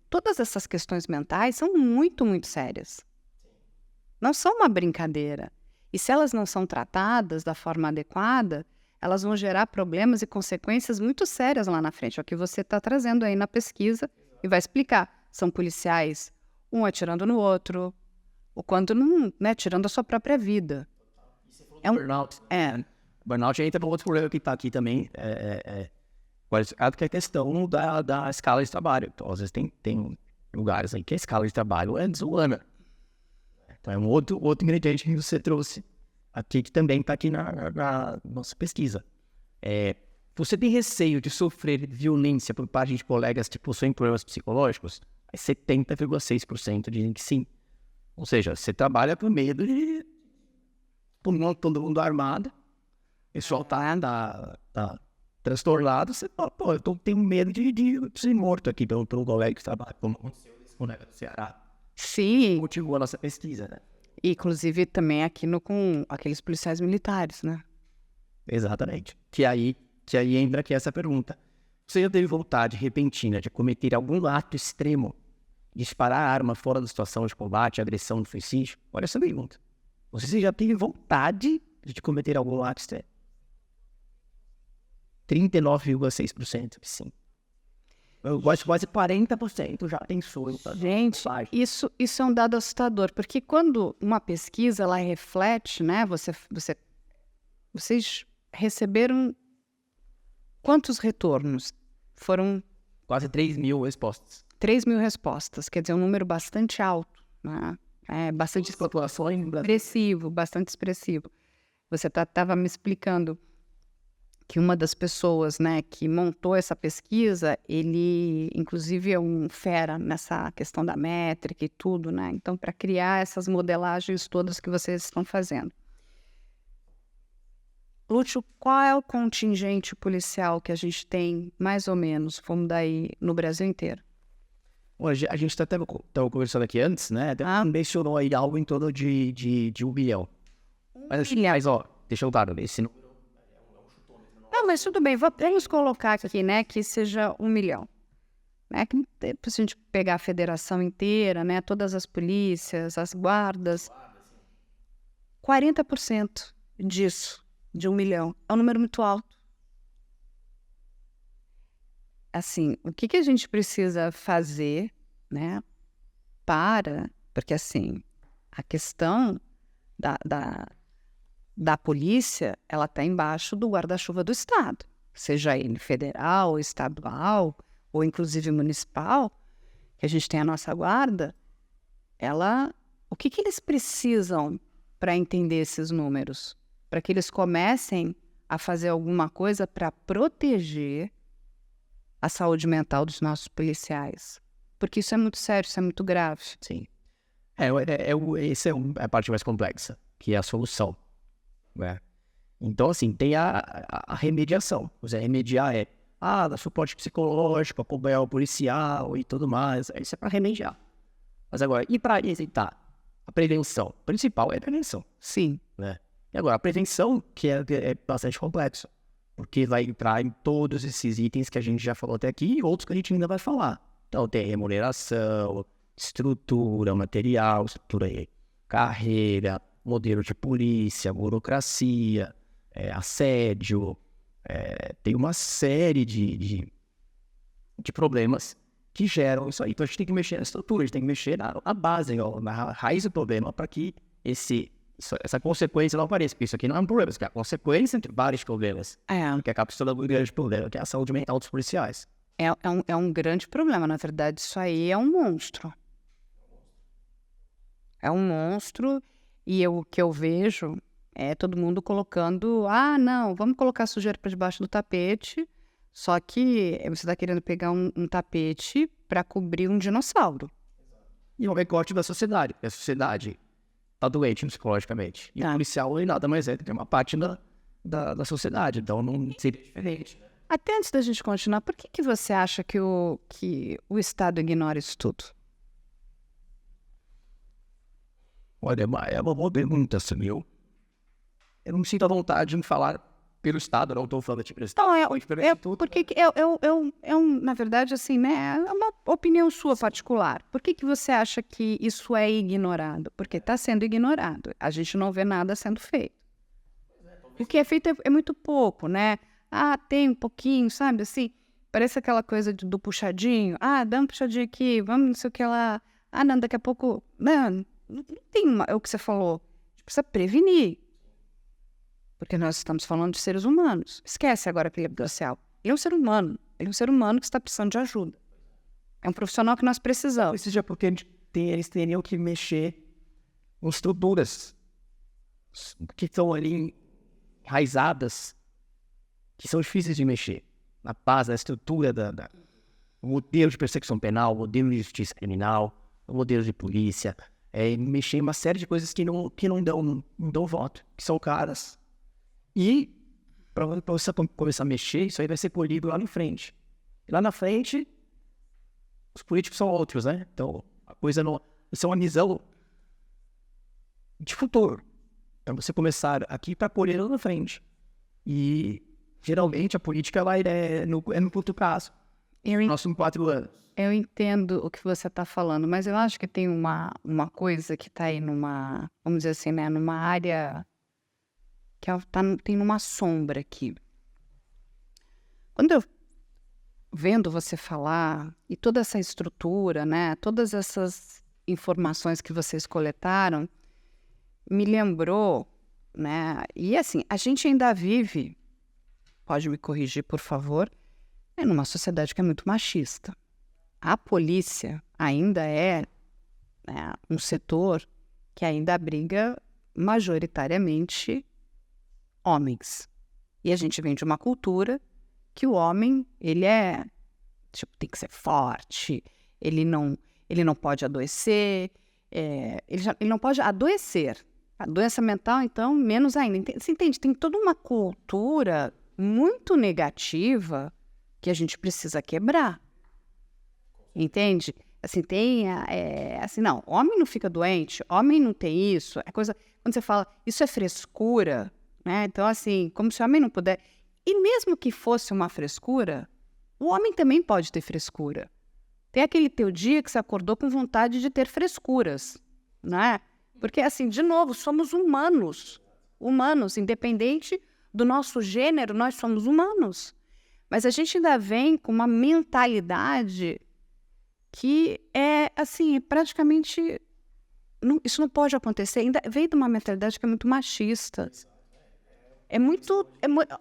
todas essas questões mentais são muito, muito sérias. Não são uma brincadeira. E se elas não são tratadas da forma adequada, elas vão gerar problemas e consequências muito sérias lá na frente. É o que você está trazendo aí na pesquisa e vai explicar. São policiais, um atirando no outro, o quanto não, né, tirando a sua própria vida. burnout. Burnout entra para outro problema que está aqui também, qualificado, que é a questão da escala de trabalho. Então, às vezes tem lugares aí que a escala de trabalho é desumana. Então, é um outro ingrediente que você trouxe aqui, que também está aqui na nossa pesquisa. Você tem receio de sofrer violência por parte de colegas que possuem problemas psicológicos? 70,6% dizem que sim. Ou seja, você trabalha por medo de todo mundo armado, o pessoal tá transtornado, você fala, pô, eu tenho medo de ser morto aqui pelo colega que trabalha, como aconteceu desse colega do Ceará. Sim. Motivou a nossa pesquisa, né? Inclusive também aqui com aqueles policiais militares, né? Exatamente. Que aí entra aqui essa pergunta. Você já teve vontade repentina de cometer algum ato extremo, disparar a arma fora da situação de combate, agressão do suicídio? Olha essa pergunta. Você já teve vontade de cometer algum ato extremo? 39,6% sim. Quase 40% já pensou. Gente, isso é um dado assustador, porque quando uma pesquisa ela reflete, né? Vocês receberam quantos retornos? Foram quase 3 mil respostas. 3 mil respostas, quer dizer, um número bastante alto, né? Bastante expressivo, bastante expressivo. Você estava me explicando que uma das pessoas, né, que montou essa pesquisa, ele, inclusive, é um fera nessa questão da métrica e tudo, né? Então, para criar essas modelagens todas que vocês estão fazendo. Lúcio, qual é o contingente policial que a gente tem, mais ou menos, vamos daí, no Brasil inteiro? Hoje, a gente estava conversando aqui antes, né? Mencionou aí algo em torno de 1 bilhão. Mas, ó, deixa eu dar esse número. Não, mas tudo bem, vamos colocar aqui, né, que seja 1 milhão. Né? Se a gente pegar a federação inteira, né, todas as polícias, as guardas, 40% disso, de 1 milhão, é um número muito alto. Assim, o que a gente precisa fazer, né, porque assim, a questão da polícia, ela está embaixo do guarda-chuva do Estado, seja ele federal, estadual, ou inclusive municipal, que a gente tem a nossa guarda, o que eles precisam para entender esses números? Para que eles comecem a fazer alguma coisa para proteger a saúde mental dos nossos policiais. Porque isso é muito sério, isso é muito grave. Sim. Essa é a parte mais complexa, que é a solução. Né? Então, assim, tem a remediação. Você remediar dar suporte psicológico, acompanhar o policial e tudo mais. Isso é para remediar. Mas agora, e para evitar? A prevenção. O principal é a prevenção. Sim. Né? E agora, a prevenção, que é bastante complexa. Porque vai entrar em todos esses itens que a gente já falou até aqui e outros que a gente ainda vai falar. Então, tem remuneração, estrutura, material, estrutura aí, carreira, modelo de polícia, burocracia, assédio, tem uma série de problemas que geram isso aí. Então a gente tem que mexer na estrutura, a gente tem que mexer na base, na raiz do problema, para que essa consequência não apareça. Porque isso aqui não é um problema, isso aqui é a consequência entre vários problemas. Que acaba se tornando um grande problema, que é a saúde mental dos policiais. É um grande problema, na verdade, isso aí é um monstro. É um monstro. E o que eu vejo é todo mundo colocando, não, vamos colocar sujeira para debaixo do tapete, só que você está querendo pegar um tapete para cobrir um dinossauro. E é um recorte da sociedade. A sociedade está doente psicologicamente. E o policial nada mais é do que uma parte da sociedade, então não seria diferente. Até antes da gente continuar, por que você acha que o Estado ignora isso tudo? Olha, é uma boa pergunta, Samuel. Eu não me sinto à vontade de falar pelo Estado, não estou falando pelo Estado. Na verdade, assim, né, é uma opinião sua particular. Por que você acha que isso é ignorado? Porque está sendo ignorado. A gente não vê nada sendo feito. O que é feito é muito pouco, né? Tem um pouquinho, sabe, assim, parece aquela coisa do puxadinho. Dá um puxadinho aqui, vamos não sei o que lá. Não, daqui a pouco... Não tem o que você falou. A gente precisa prevenir. Porque nós estamos falando de seres humanos. Esquece agora aquele policial. Ele é um ser humano. Ele é um ser humano que está precisando de ajuda. É um profissional que nós precisamos. Isso já porque eles teriam que mexer com estruturas que estão ali enraizadas, que são difíceis de mexer. Na base, na estrutura o modelo de persecução penal, o modelo de justiça criminal, o modelo de polícia, mexer em uma série de coisas que não dão voto, que são caras. E para você começar a mexer, isso aí vai ser colhido lá na frente. E lá na frente, os políticos são outros, né? Então, a coisa não... Isso é uma visão de futuro. Então, você começar aqui para colher lá na frente. E, geralmente, a política ela é no curto prazo. Nos próximos 4 anos. Eu entendo o que você está falando, mas eu acho que tem uma coisa que está aí vamos dizer assim, né? Numa área que tem uma sombra aqui. Quando eu vendo você falar e toda essa estrutura, né? Todas essas informações que vocês coletaram, me lembrou, né? E assim, a gente ainda vive, pode me corrigir, por favor, numa sociedade que é muito machista. A polícia ainda é, né, um setor que ainda abriga majoritariamente homens. E a gente vem de uma cultura que o homem, ele tem que ser forte, ele não pode adoecer, ele não pode adoecer. A doença mental, então, menos ainda. Você entende? Tem toda uma cultura muito negativa que a gente precisa quebrar. Entende? Assim, não, homem não fica doente, homem não tem isso. É coisa, quando você fala, isso é frescura, né? Então, assim, como se o homem não puder... E mesmo que fosse uma frescura, o homem também pode ter frescura. Tem aquele teu dia que você acordou com vontade de ter frescuras, né? Porque, assim, de novo, somos humanos. Humanos, independente do nosso gênero, nós somos humanos. Mas a gente ainda vem com uma mentalidade que é, assim, praticamente... isso não pode acontecer. Ainda vem de uma mentalidade que é muito machista.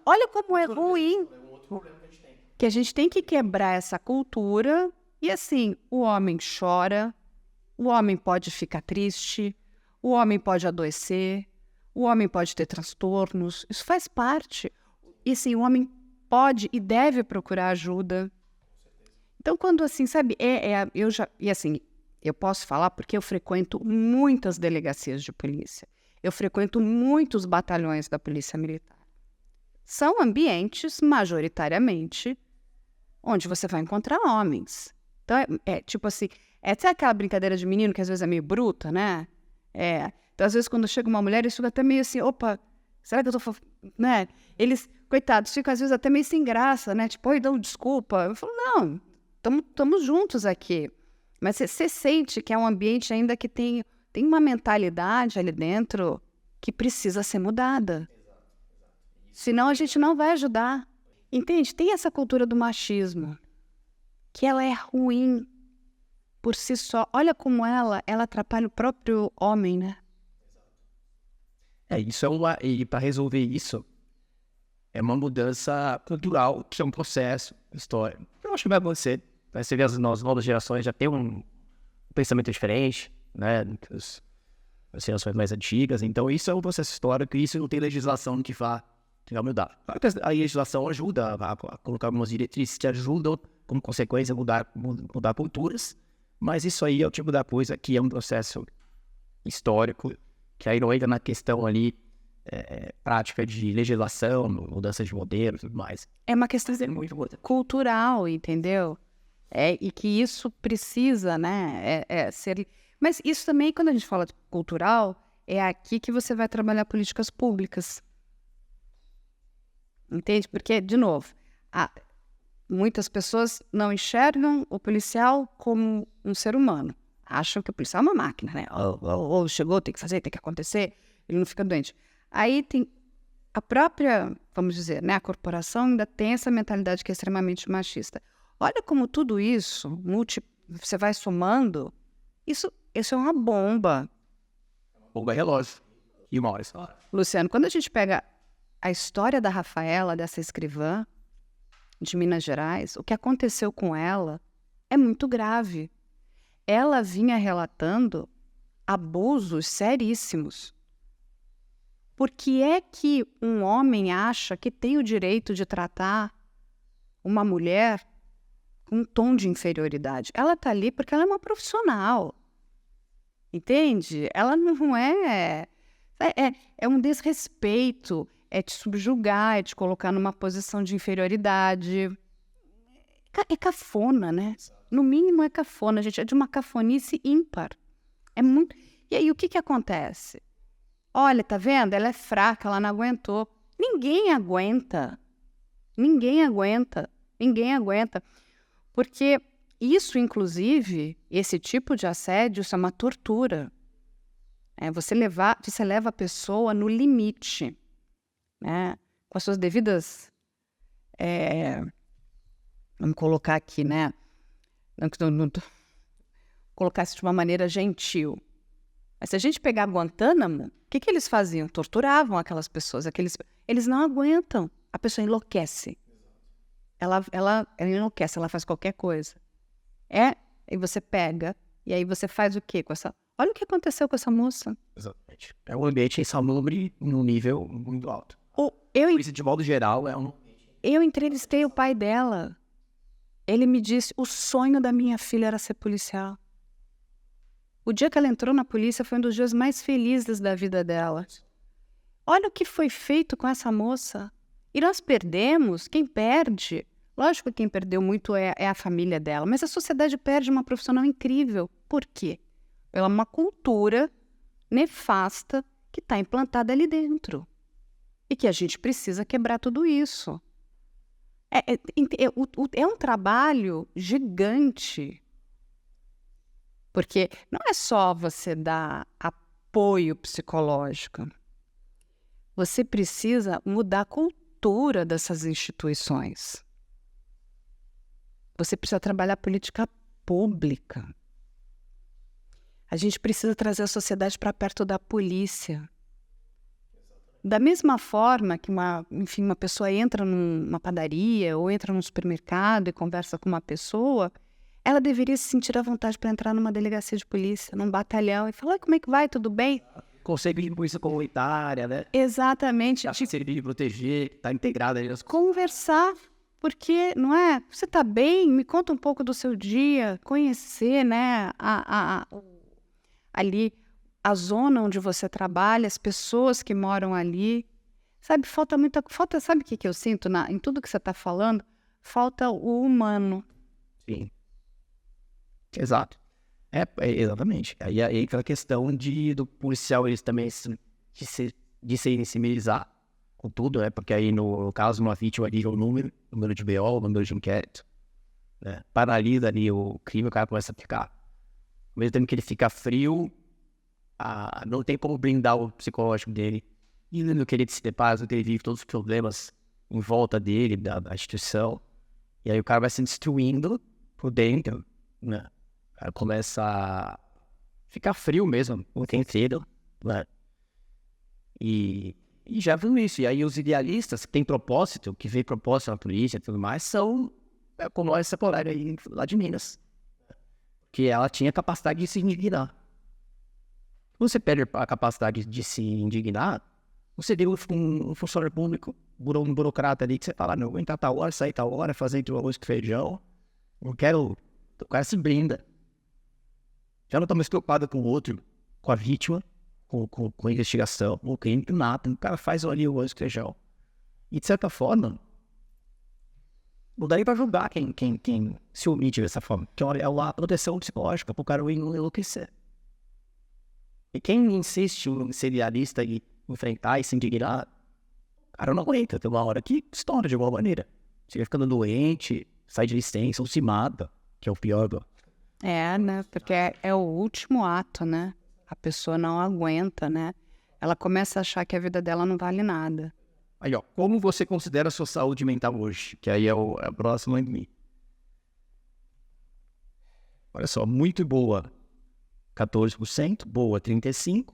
Olha como é ruim. Que a gente tem que quebrar essa cultura. E, assim, o homem chora, o homem pode ficar triste, o homem pode adoecer, o homem pode ter transtornos. Isso faz parte. E, assim, o homem pode e deve procurar ajuda. Então, quando assim, sabe, eu posso falar porque eu frequento muitas delegacias de polícia, eu frequento muitos batalhões da Polícia Militar. São ambientes, majoritariamente, onde você vai encontrar homens. Então, tipo assim, sabe aquela brincadeira de menino que às vezes é meio bruta, né? Então, às vezes, quando chega uma mulher, eles ficam até meio assim, opa, será que eu tô... né? Eles, coitados, ficam às vezes até meio sem graça, né? Tipo, oi, dão desculpa. Eu falo, não... Estamos juntos aqui, mas você sente que é um ambiente ainda que tem uma mentalidade ali dentro que precisa ser mudada. Senão a gente não vai ajudar. Entende? Tem essa cultura do machismo, que ela é ruim por si só. Olha como ela atrapalha o próprio homem, né? E para resolver isso, é uma mudança cultural, que é um processo histórico. Eu acho que vai acontecer. Você vê as novas gerações já têm um pensamento diferente, né? As gerações mais antigas. Então, isso é um processo histórico e isso não tem legislação que vai mudar. A legislação ajuda a colocar algumas diretrizes que ajudam, como consequência, mudar culturas. Mas isso aí é o tipo da coisa que é um processo histórico, que aí não entra na questão ali prática de legislação, mudança de modelo e tudo mais. É uma questão cultural, entendeu? E que isso precisa, né, ser... Mas isso também, quando a gente fala de cultural, é aqui que você vai trabalhar políticas públicas. Entende? Porque, de novo, muitas pessoas não enxergam o policial como um ser humano. Acham que o policial é uma máquina, né? Ou chegou, tem que fazer, tem que acontecer, ele não fica doente. Aí tem a própria, vamos dizer, né, a corporação ainda tem essa mentalidade que é extremamente machista. Olha como tudo isso, você vai somando, isso é uma bomba. Bomba relógio. E uma hora só. Luciano, quando a gente pega a história da Rafaela, dessa escrivã de Minas Gerais, o que aconteceu com ela é muito grave. Ela vinha relatando abusos seríssimos. Por que é que um homem acha que tem o direito de tratar uma mulher com um tom de inferioridade? Ela está ali porque ela é uma profissional. Entende? Ela não é... É um desrespeito, é te subjugar, é te colocar numa posição de inferioridade. É cafona, né? No mínimo é cafona, gente. É de uma cafonice ímpar. É muito... E aí, o que acontece? Olha, tá vendo? Ela é fraca, ela não aguentou. Ninguém aguenta. Ninguém aguenta. Ninguém aguenta. Porque isso, inclusive, esse tipo de assédio, isso é uma tortura. Você leva a pessoa no limite, né? Com as suas devidas... vamos colocar aqui, né? Colocar isso de uma maneira gentil. Mas se a gente pegar Guantánamo, o que eles faziam? Torturavam aquelas pessoas. Eles não aguentam. A pessoa enlouquece. Ela enlouquece, ela faz qualquer coisa. E você pega, e aí você faz o quê com essa... Olha o que aconteceu com essa moça. Exatamente. É um ambiente insalubre num nível muito alto. De modo geral, Eu entrevistei o pai dela. Ele me disse, o sonho da minha filha era ser policial. O dia que ela entrou na polícia foi um dos dias mais felizes da vida dela. Olha o que foi feito com essa moça. E nós perdemos, quem perde... Lógico que quem perdeu muito é a família dela, mas a sociedade perde uma profissional incrível. Por quê? Ela é uma cultura nefasta que está implantada ali dentro. E que a gente precisa quebrar tudo isso. É um trabalho gigante. Porque não é só você dar apoio psicológico. Você precisa mudar a cultura dessas instituições. Você precisa trabalhar política pública. A gente precisa trazer a sociedade para perto da polícia. Da mesma forma que uma pessoa entra numa padaria ou entra num supermercado e conversa com uma pessoa, ela deveria se sentir à vontade para entrar numa delegacia de polícia, num batalhão, e falar, como é que vai, tudo bem? Conceito de polícia comunitária, né? Exatamente. Servir de proteger, tá integrada aí. Conversar, porque, não é? Você está bem? Me conta um pouco do seu dia, conhecer, né, ali a zona onde você trabalha, as pessoas que moram ali. Sabe, sabe o que eu sinto em tudo que você está falando? Falta o humano. Sim. Exato. Exatamente. Aí aquela questão do policial, eles também de se sensibilizar com tudo, né? Porque aí, no caso, uma vítima liga o número de BO, o número de inquérito, né? Paralisa ali o crime, o cara começa a ficar. Ao mesmo tempo que ele fica frio, não tem como blindar o psicológico dele. E no que ele se depara, no que ele vive todos os problemas em volta dele, da instituição. E aí o cara vai se destruindo por dentro, né? O cara começa a ficar frio mesmo, o tempo inteiro, né? E já viu isso. E aí os idealistas que têm propósito, que vê propósito na polícia e tudo mais, são como essa colega aí lá de Minas. Que ela tinha capacidade de se indignar. Você perde a capacidade de se indignar, você vira um funcionário público, um burocrata ali, que você fala, não, vou entrar tal hora, sair tal hora, fazer entre o arroz com feijão, o cara se blinda. Já não está mais preocupado com o outro, com a vítima, com a investigação, com o crime, nada. O cara faz ali o arroz com feijão. E, de certa forma, não daí para julgar quem se omite dessa forma. Que é a proteção psicológica para o cara não enlouquecer. E quem insiste em ser idealista e enfrentar e se indignar, o cara não aguenta. Tem uma hora que estoura de alguma maneira. Você vai ficando doente, sai de licença ou se mata, que é o pior. Né? Porque é o último ato, né? A pessoa não aguenta, né? Ela começa a achar que a vida dela não vale nada. Aí, ó, como você considera a sua saúde mental hoje? Que aí é a próxima em mim. Olha só, muito boa, 14%, boa, 35%,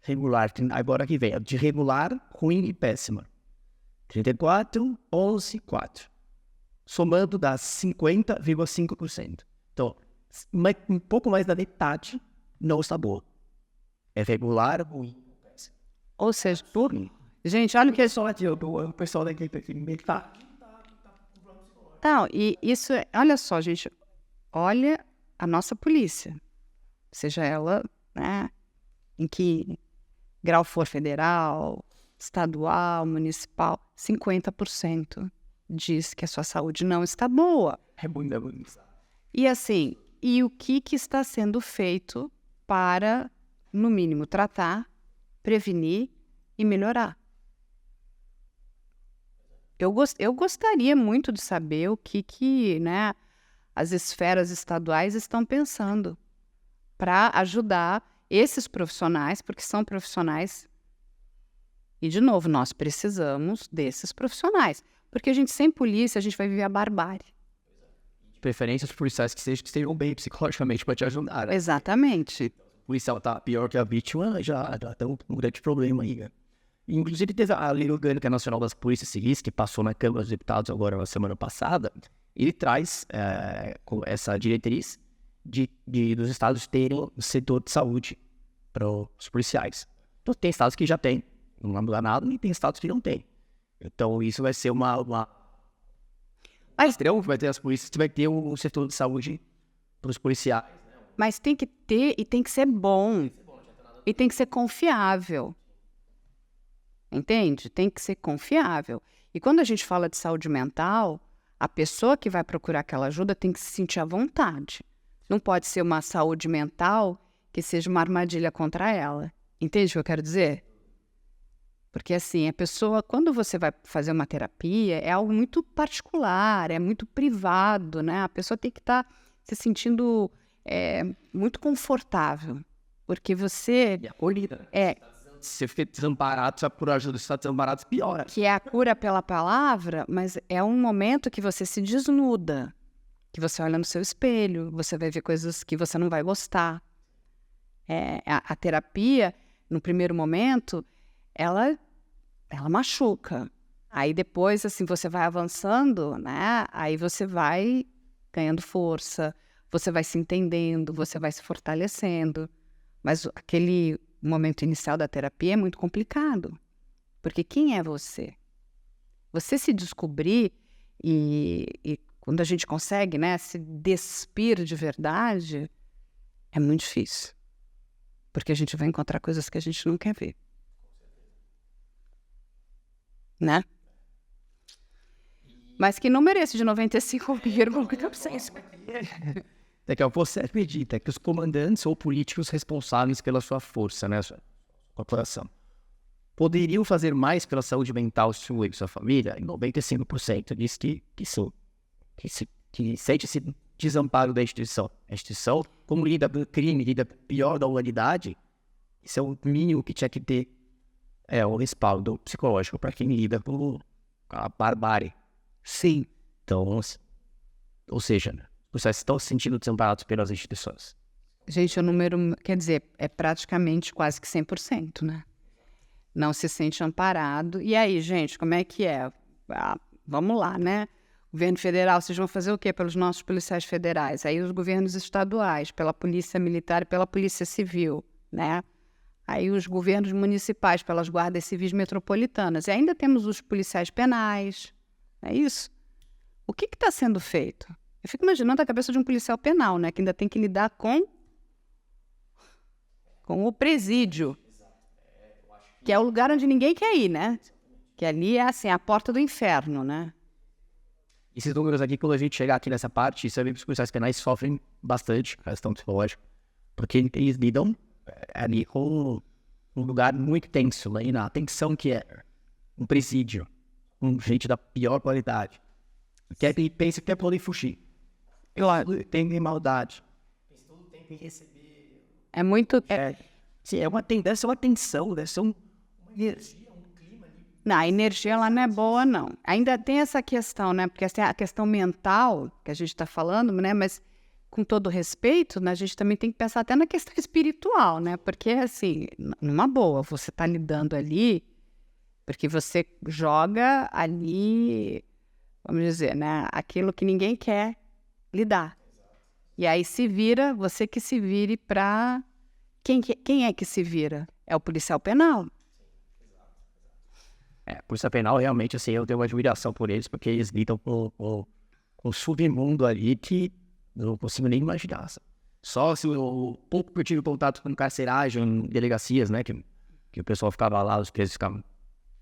regular, agora que vem, de regular, ruim e péssima, 34, 11, 4. Somando dá 50,5%. Então, um pouco mais da metade não está boa. É regular, ruim. Ou seja, gente, olha o que... O pessoal da equipe metade. Não, e isso é... Olha só, gente. Olha a nossa polícia. Seja ela, né, em que grau for federal, estadual, municipal, 50% diz que a sua saúde não está boa. É muito. E assim, e o que está sendo feito para, no mínimo, tratar, prevenir e melhorar? Eu gostaria muito de saber o que né, as esferas estaduais estão pensando para ajudar esses profissionais, porque são profissionais. E, de novo, nós precisamos desses profissionais. Porque a gente, sem polícia, a gente vai viver a barbárie. De preferência, os policiais que estejam bem psicologicamente para te ajudar. Né? Exatamente. O policial tá pior que a vítima, já tem um grande problema aí. Né? Inclusive, teve a Lei Orgânica Nacional das Polícias Civis, que passou na Câmara dos Deputados agora na semana passada. Ele traz com essa diretriz dos estados terem o setor de saúde para os policiais. Então, tem estados que já tem, não vai mudar nada, e tem estados que não tem. Então, isso vai ser uma... vai ter as polícias, vai ter um setor de saúde para os policiais. Mas tem que ter e tem que ser bom. E tem que ser confiável. Entende? Tem que ser confiável. E quando a gente fala de saúde mental, a pessoa que vai procurar aquela ajuda tem que se sentir à vontade. Não pode ser uma saúde mental que seja uma armadilha contra ela. Entende o que eu quero dizer? Porque, assim, a pessoa, quando você vai fazer uma terapia, é algo muito particular, é muito privado, né? A pessoa tem que estar se sentindo muito confortável. Porque você... E acolhida. É. Se você fica desamparado, só por ajuda, se está desamparado, piora. Que é a cura pela palavra, mas é um momento que você se desnuda. Que você olha no seu espelho, você vai ver coisas que você não vai gostar. A terapia, no primeiro momento, ela machuca. Aí depois, assim, você vai avançando, né? Aí você vai ganhando força, você vai se entendendo, você vai se fortalecendo. Mas aquele momento inicial da terapia é muito complicado. Porque quem é você? Você se descobrir e quando a gente consegue, né, se despir de verdade, é muito difícil. Porque a gente vai encontrar coisas que a gente não quer ver. Né? Mas que número é esse de 95,6%? É que você acredita que os comandantes ou políticos responsáveis pela sua força, né, sua corporação, poderiam fazer mais pela saúde mental sua e sua família? E 95% diz que sim. Que sente esse desamparo da instituição. A instituição, como lida com o crime, lida pior da humanidade, isso é o mínimo que tinha que ter o respaldo psicológico para quem lida com a barbárie. Sim. Então, ou seja, vocês estão se sentindo desamparados pelas instituições. Gente, o número, quer dizer, é praticamente quase que 100%, né? Não se sente amparado. E aí, gente, como é que é? Vamos lá, né? Governo federal, vocês vão fazer o quê pelos nossos policiais federais? Aí os governos estaduais, pela polícia militar e pela polícia civil, né? Aí os governos municipais, pelas guardas civis metropolitanas. E ainda temos os policiais penais, não é isso? O que está sendo feito? Eu fico imaginando a cabeça de um policial penal, né? Que ainda tem que lidar com o presídio, que é o lugar onde ninguém quer ir, né? Que ali é assim, a porta do inferno, né? Esses números aqui, quando a gente chegar aqui nessa parte, sabe que os policiais penais sofrem bastante a questão psicológica, porque eles lidam ali com um lugar muito tenso, aí na tensão que é um presídio, com gente da pior qualidade, que pensa que é poder fugir. Tem maldade. Tem que receber. É muito... Sim, é uma tensão, deve ser uma energia. Não, a energia lá não é boa, não. Ainda tem essa questão, né? Porque assim, a questão mental que a gente está falando, né? Mas com todo respeito, né? A gente também tem que pensar até na questão espiritual, né? Porque, assim, numa boa, você está lidando ali, Porque você joga ali, vamos dizer, né, aquilo que ninguém quer lidar. E aí se vira, você que se vire para... Quem é que se vira? É o policial penal. Polícia Penal, realmente, assim, eu tenho uma admiração por eles, porque eles lidam com um submundo ali que eu não consigo nem imaginar. Sabe? Só se o pouco que eu tive contato com carceragem em delegacias, né, que o pessoal ficava lá, os presos ficavam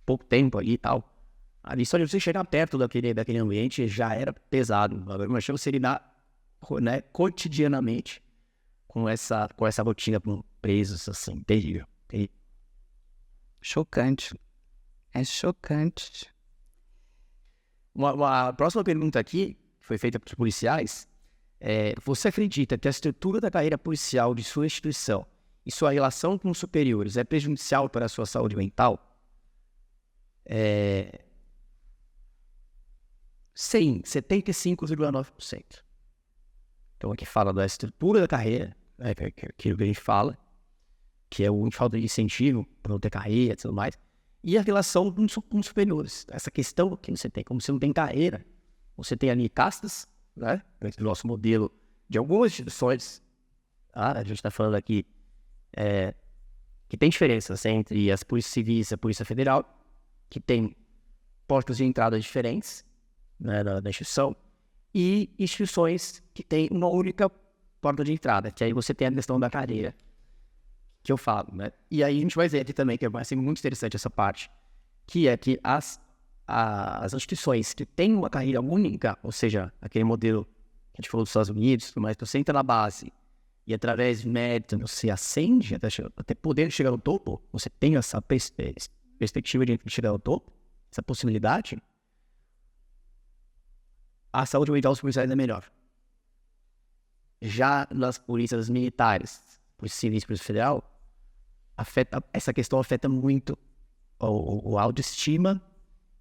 pouco tempo ali e tal. Ali só de você chegar perto daquele ambiente já era pesado. Agora, imagina você lidar, né, cotidianamente com essa rotina com presos, assim, terrível. Chocante. É chocante. Uma próxima pergunta aqui, que foi feita para os policiais, você acredita que a estrutura da carreira policial de sua instituição e sua relação com os superiores é prejudicial para a sua saúde mental? Sim, 75,9%. Então aqui fala da estrutura da carreira, né, que é aquilo que a gente fala, que é o falta de incentivo para não ter carreira e tudo mais, e a relação com os superiores. Essa questão que você tem, como você não tem carreira, você tem ali castas, né? Esse nosso modelo de algumas instituições, a gente está falando aqui que tem diferenças entre as polícias civis e a Polícia Federal, que tem portas de entrada diferentes, né, da instituição, e instituições que têm uma única porta de entrada, que aí você tem a questão da carreira, que eu falo, né? E aí a gente vai ver aqui também, que vai ser muito interessante essa parte, que é que as instituições que têm uma carreira única, ou seja, aquele modelo que a gente falou dos Estados Unidos, mas você entra na base e através de mérito você ascende até poder chegar ao topo, você tem essa perspectiva de chegar ao topo, essa possibilidade, a saúde mental dos policiais é melhor. Já nas polícias militares, Polícia Civil e Polícia Federal, essa questão afeta muito a autoestima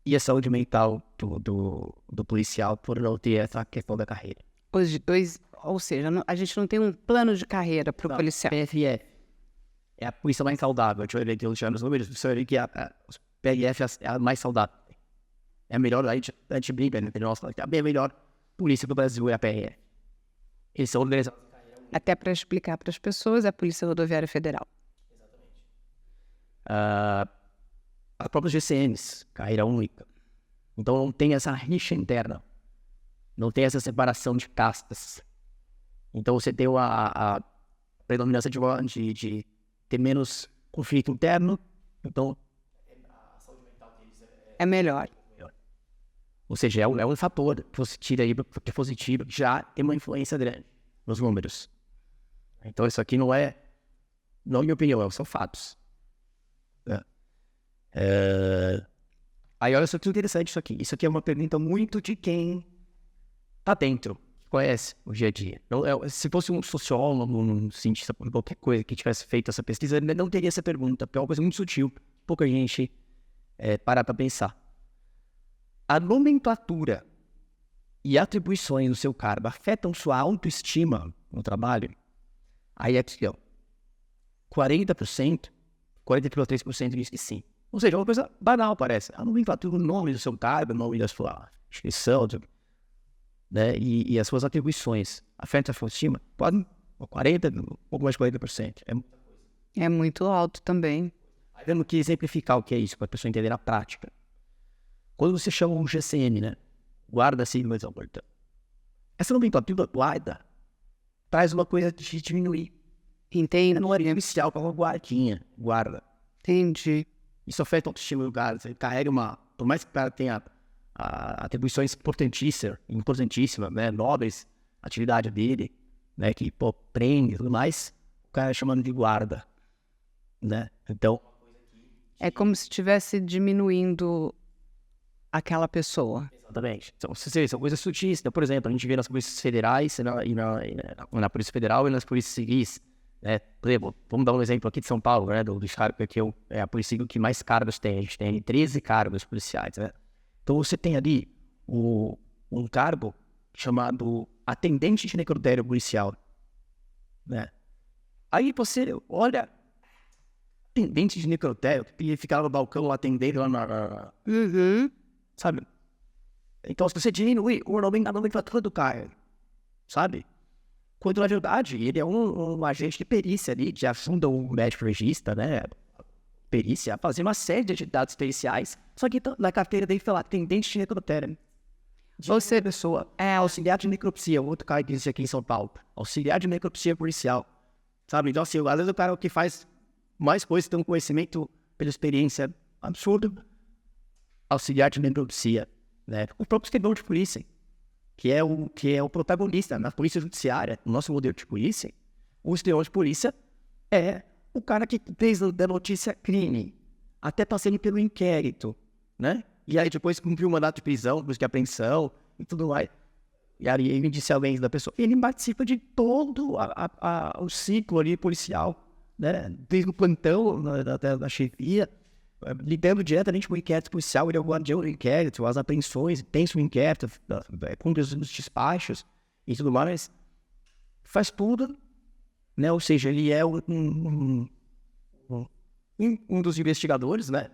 e a saúde mental do policial por não ter essa questão da carreira. Ou seja, a gente não tem um plano de carreira para o policial. PFF é a polícia mais saudável. Deixa eu ver aqui os números. Você vai ver que a PRF é a mais saudável. É a melhor, a gente brinca, né? A melhor polícia do Brasil é a PRF. Eles são organizados. Até para explicar para as pessoas, é a Polícia Rodoviária Federal. Exatamente. As próprias GCMs, carreira única. Então não tem essa rixa interna. Não tem essa separação de castas. Então você tem a predominância de ter menos conflito interno. Então a saúde mental deles é melhor. Ou seja, é um fator que você tira aí que é positivo, que já tem uma influência grande nos números. Então isso aqui não é minha opinião, são fatos. Aí olha só que interessante isso aqui. Isso aqui é uma pergunta muito de quem tá dentro, que conhece o dia a dia. Não, se fosse um sociólogo, um cientista, qualquer coisa que tivesse feito essa pesquisa, ele não teria essa pergunta, porque é uma coisa muito sutil, pouca gente para pensar. A nomenclatura e atribuições do seu cargo afetam sua autoestima no trabalho? Aí aqui, 40%, 40,3% diz que sim. Ou seja, é uma coisa banal, parece. A nomenclatura, o nome do seu cargo, o nome da sua instituição, né, e as suas atribuições afetam a sua autoestima? Pode, 40%, um pouco mais de 40%. É muita coisa. É muito alto também. Aí temos que exemplificar o que é isso, para a pessoa entender na prática. Quando você chama um GCM, né? Guarda Civil Metropolitana. Essa nomenclatura guarda traz uma coisa de diminuir. Entende? Não é inicial para uma guardinha. Guarda. Entendi. Isso afeta o autoestima do cara. Você carrega por mais que o cara tenha atribuições importantíssimas, né? Nobres, atividade dele, né? Que, prende e tudo mais, o cara é chamando de guarda, né? Então... É como se estivesse diminuindo aquela pessoa. Exatamente. Então, são coisas sutis. Então, por exemplo, a gente vê nas polícias federais na Polícia Federal e nas polícias civis. Né? Por exemplo, vamos dar um exemplo aqui de São Paulo, né? Do cargo que é a polícia civil que mais cargos tem. A gente tem 13 cargos policiais. Né? Então, você tem ali um cargo chamado atendente de necrotério policial. Né? Aí você olha atendente de necrotério, que ficava no balcão atendendo lá na... Sabe? Então, se você diminui a nomenclatura do cara, sabe? Quando, na verdade, ele é um agente de perícia ali, que ajuda o médico legista, né? Perícia, a fazer uma série de atividades periciais. Só que na carteira dele foi lá, atendente de necrotério. Ou seja, pessoa, auxiliar de necropsia, outro cara que existe aqui em São Paulo. Auxiliar de necropsia policial. Sabe? Então, assim, às vezes o cara que faz mais coisas, tem um conhecimento pela experiência absurdo. Auxiliar de necropsia, né? O próprio escrivão de polícia, que é o protagonista na polícia judiciária, no nosso modelo de polícia. O escrivão de polícia é o cara que fez da notícia crime, até passando pelo inquérito, né? E aí depois cumpriu o mandato de prisão, busca apreensão e tudo mais. E aí ele disse a lei da pessoa. Ele participa de todo o ciclo ali policial, né? Desde o plantão da chefia, lidando diretamente com o inquérito policial. Ele é o guardião do inquérito, as apreensões, pensa o inquérito, cumpre os despachos e tudo mais. Faz tudo, né? Ou seja, ele é um dos investigadores, né?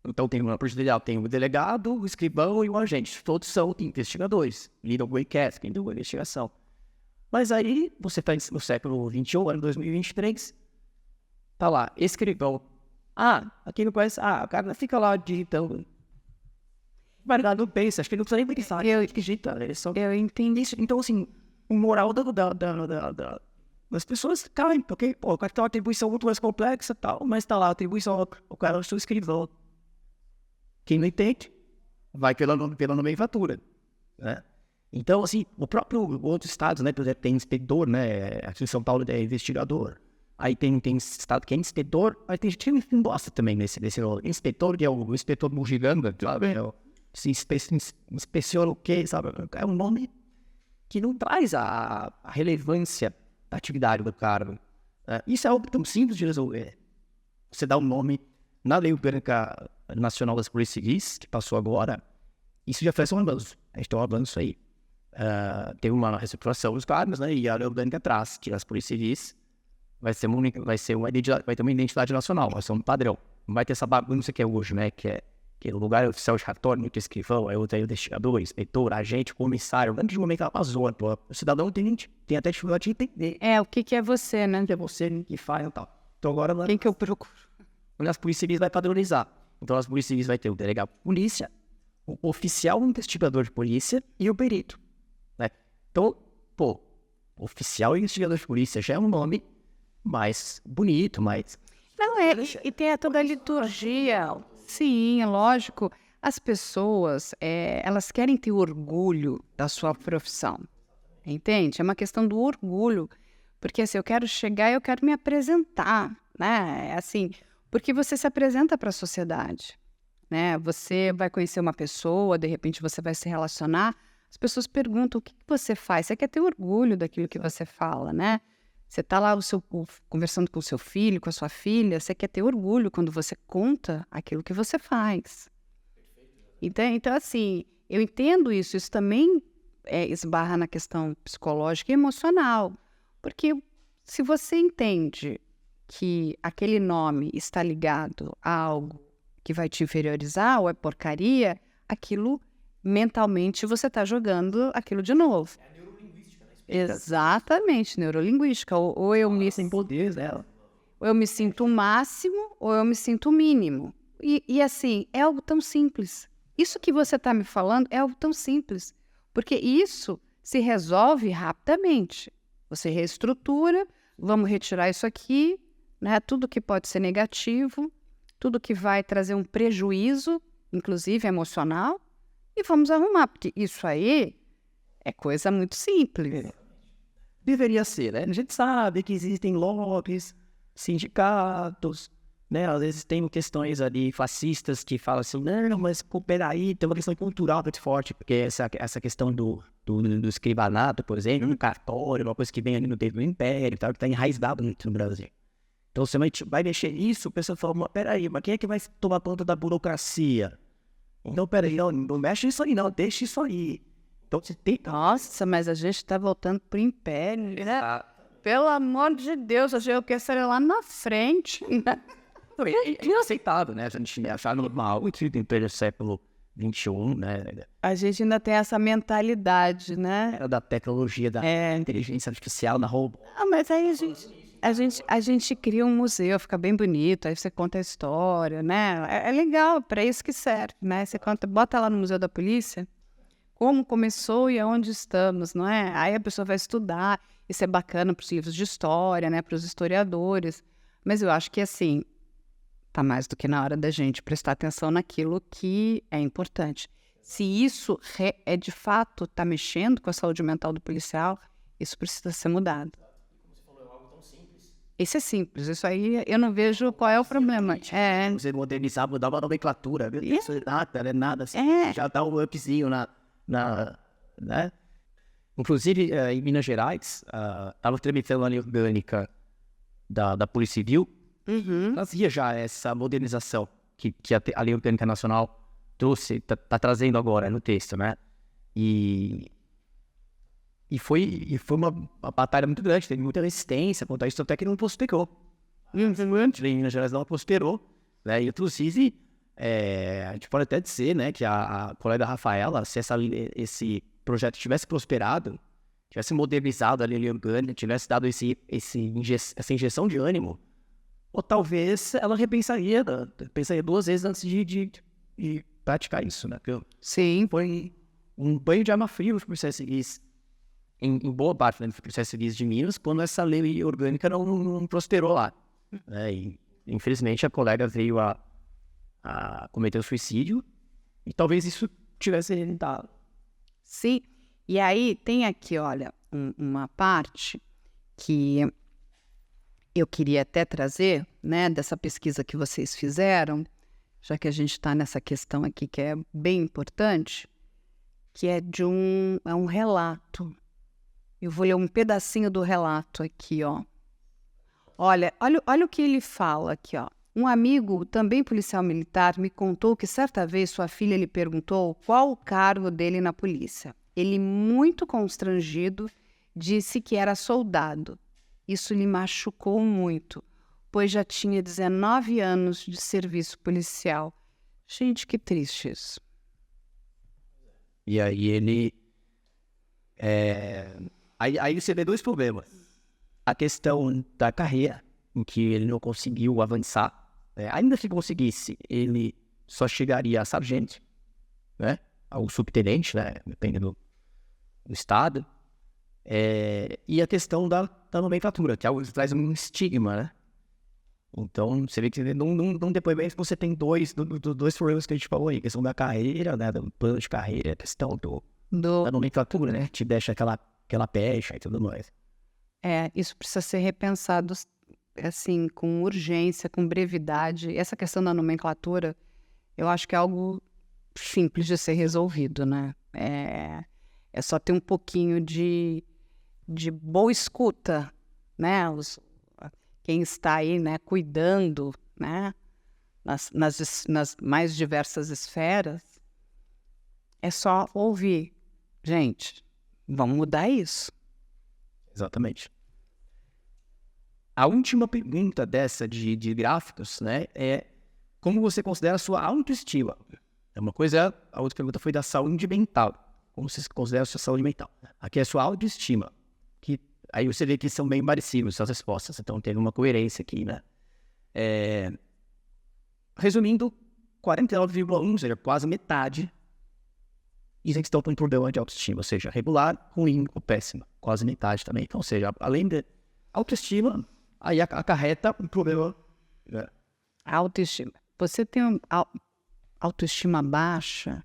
Então tem uma procedimento, tem o delegado, o escrivão e o agente. Todos são investigadores, lidam com o inquérito, lidam com a investigação. Mas aí, você está no século XXI, ano 2023, tá lá, escrivão. Aqui não conhece, o cara fica lá digitando. Mas não pensa, acho que ele não precisa nem pensar. Eu entendi isso. Então, assim, o moral das pessoas caem, porque o cara tem uma atribuição muito mais complexa e tal, mas tá lá a atribuição, o cara é o seu escrivão. Quem não entende, vai pela nomenclatura, né? Então, assim, o próprio outros estados, né, por exemplo, tem inspetor, né, aqui em São Paulo é investigador, aí tem estado que é inspetor, aí tem gente que não gosta também desse nome. Inspetor, que é o inspetor bugiganga, sabe? Inspeciona o quê, sabe? É um nome que não traz a relevância da atividade do cargo, né? Isso é algo tão simples de resolver. Você dá um nome na Lei Orgânica Nacional das Polícias Civis, que passou agora, isso já faz um avanço. A gente tem um avanço aí. Tem uma reestruturação dos cargos, né? E a Lei Orgânica traz que as Polícias Civis vai ter uma identidade nacional, vai ser um padrão. Não vai ter essa bagunça que é hoje, né? Que é o lugar oficial de cartório, muito escrivão, é outro investigador, inspetor, agente, comissário. Antes de momento ela zona, pô. O cidadão tem até dificuldade de entender. O que é você, né? O que é você que faz e tal. Então agora... Quem que eu procuro? As polícias civis vai padronizar. Então as polícias civis vai ter o delegado de polícia, o oficial investigador de polícia e o perito, né? Então, oficial investigador de polícia já é um nome mais bonito, mais... Não, e tem toda a liturgia. Sim, é lógico. As pessoas, elas querem ter orgulho da sua profissão, entende? É uma questão do orgulho, porque assim, eu quero chegar e eu quero me apresentar, né? Assim, porque você se apresenta para a sociedade, né? Você vai conhecer uma pessoa, de repente você vai se relacionar, as pessoas perguntam o que você faz, você quer ter orgulho daquilo que você fala, né? Você está lá conversando com o seu filho, com a sua filha, você quer ter orgulho quando você conta aquilo que você faz. Então assim, eu entendo isso. Isso também esbarra na questão psicológica e emocional. Porque se você entende que aquele nome está ligado a algo que vai te inferiorizar ou é porcaria, aquilo, mentalmente, você está jogando aquilo de novo. Exatamente, neurolinguística. Ou eu me sinto o máximo, ou eu me sinto o mínimo. E assim, é algo tão simples. Isso que você está me falando é algo tão simples. Porque isso se resolve rapidamente. Você reestrutura, vamos retirar isso aqui, né? Tudo que pode ser negativo, tudo que vai trazer um prejuízo, inclusive emocional, e vamos arrumar. Porque isso aí é coisa muito simples. Deveria ser, né? A gente sabe que existem lobbies, sindicatos, né? Às vezes tem questões ali fascistas que falam assim, não, mas peraí, tem uma questão cultural muito forte, porque essa questão do escrivanato, por exemplo, um cartório, uma coisa que vem ali no tempo do Império, tá? Que está enraizado no Brasil. Então você vai mexer nisso, o pessoal fala, peraí, mas quem é que vai tomar conta da burocracia? Então, peraí, não mexe nisso aí não, deixa isso aí. Então, você tem... Nossa, mas a gente está voltando para o Império, né? Pelo amor de Deus, eu quero ser lá na frente, né? É aceitável, né? A gente achar normal que em pleno século XXI, né? A gente ainda tem essa mentalidade, né? Era da tecnologia, da inteligência artificial, da robô. Ah, mas aí a gente cria um museu, fica bem bonito, aí você conta a história, né? É legal, para isso que serve, né? Você conta, bota lá no Museu da Polícia como começou e aonde estamos, não é? Aí a pessoa vai estudar, isso é bacana para os livros de história, né? Para os historiadores. Mas eu acho que, assim, tá mais do que na hora da gente prestar atenção naquilo que é importante. Se isso é de fato tá mexendo com a saúde mental do policial, isso precisa ser mudado. Isso é simples, isso aí eu não vejo qual é o problema. Você modernizar, mudar uma nomenclatura, isso é nada, assim, já dá um upzinho né? Inclusive, em Minas Gerais, estava tramitando a lei orgânica da Polícia Civil, trazia já essa modernização que a Lei Orgânica Nacional trouxe, tá trazendo agora no texto, né? E foi uma batalha muito grande, teve muita resistência contra isso, até que não prosperou. Em Minas Gerais não prosperou, né? E inclusive, a gente pode até dizer, né, que a colega Rafaela, se esse projeto tivesse prosperado, tivesse modernizado a lei orgânica, tivesse dado essa injeção de ânimo, ou talvez ela pensaria 2 vezes antes de praticar isso, né? Porque Sim. Foi um banho de água fria nos processos civis, em boa parte, né, dos processos civis de Minas, quando essa lei orgânica não prosperou lá, né? E infelizmente a colega veio a cometer o suicídio, e talvez isso tivesse evitado. Sim, e aí tem aqui, olha, uma parte que eu queria até trazer, né, dessa pesquisa que vocês fizeram, já que a gente está nessa questão aqui que é bem importante, que é um relato. Eu vou ler um pedacinho do relato aqui, ó. Olha o que ele fala aqui, ó. Um amigo, também policial militar, me contou que certa vez sua filha lhe perguntou qual o cargo dele na polícia. Ele, muito constrangido, disse que era soldado. Isso lhe machucou muito, pois já tinha 19 anos de serviço policial. Gente, que triste isso. E aí ele... Aí você vê 2 problemas. A questão da carreira, em que ele não conseguiu avançar. Ainda se conseguisse, ele só chegaria a sargento, né? Ao subtenente, né? Dependendo do estado. E a questão da nomenclatura, que é algo que traz um estigma, né? Então, você vê que num depoimento você tem dois problemas que a gente falou aí. A questão da carreira, né? Do plano de carreira, a questão da nomenclatura, né? Te deixa aquela pecha e tudo mais. Isso precisa ser repensado, assim, com urgência, com brevidade. Essa questão da nomenclatura, eu acho que é algo simples de ser resolvido, né? É só ter um pouquinho de boa escuta, né? Quem está aí, né, cuidando, né, nas mais diversas esferas, é só ouvir. Gente, vamos mudar isso. Exatamente. A última pergunta dessa de gráficos, né, é como você considera a sua autoestima? É uma coisa, a outra pergunta foi da saúde mental. Como você considera a sua saúde mental? Aqui é a sua autoestima, que aí você vê que são bem parecidos as respostas, então tem uma coerência aqui, né? Resumindo, 49,1, ou seja, quase metade, dizem que estão com um problema de autoestima, ou seja, regular, ruim ou péssima, quase metade também. Então, ou seja, além de autoestima, aí acarreta um problema. Né? Autoestima. Você tem autoestima baixa,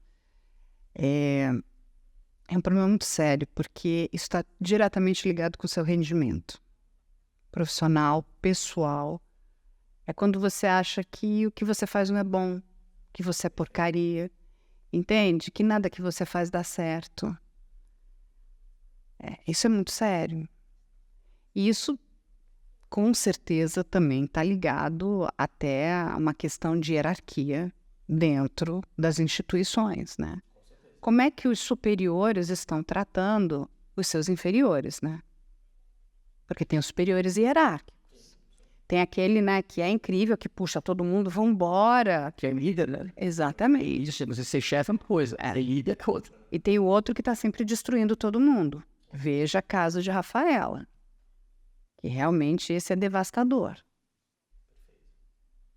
é um problema muito sério, porque isso está diretamente ligado com o seu rendimento profissional, pessoal. É quando você acha que o que você faz não é bom, que você é porcaria, entende? Que nada que você faz dá certo. Isso é muito sério. E isso, com certeza, também está ligado até a uma questão de hierarquia dentro das instituições, né? Como é que os superiores estão tratando os seus inferiores, né? Porque tem os superiores hierárquicos. tem aquele, né, que é incrível, que puxa todo mundo, vambora. Que é líder, né? Exatamente. Você ser chefe é uma coisa, líder é outra. E tem o outro que está sempre destruindo todo mundo. Veja caso de Rafaela. Que realmente esse é devastador.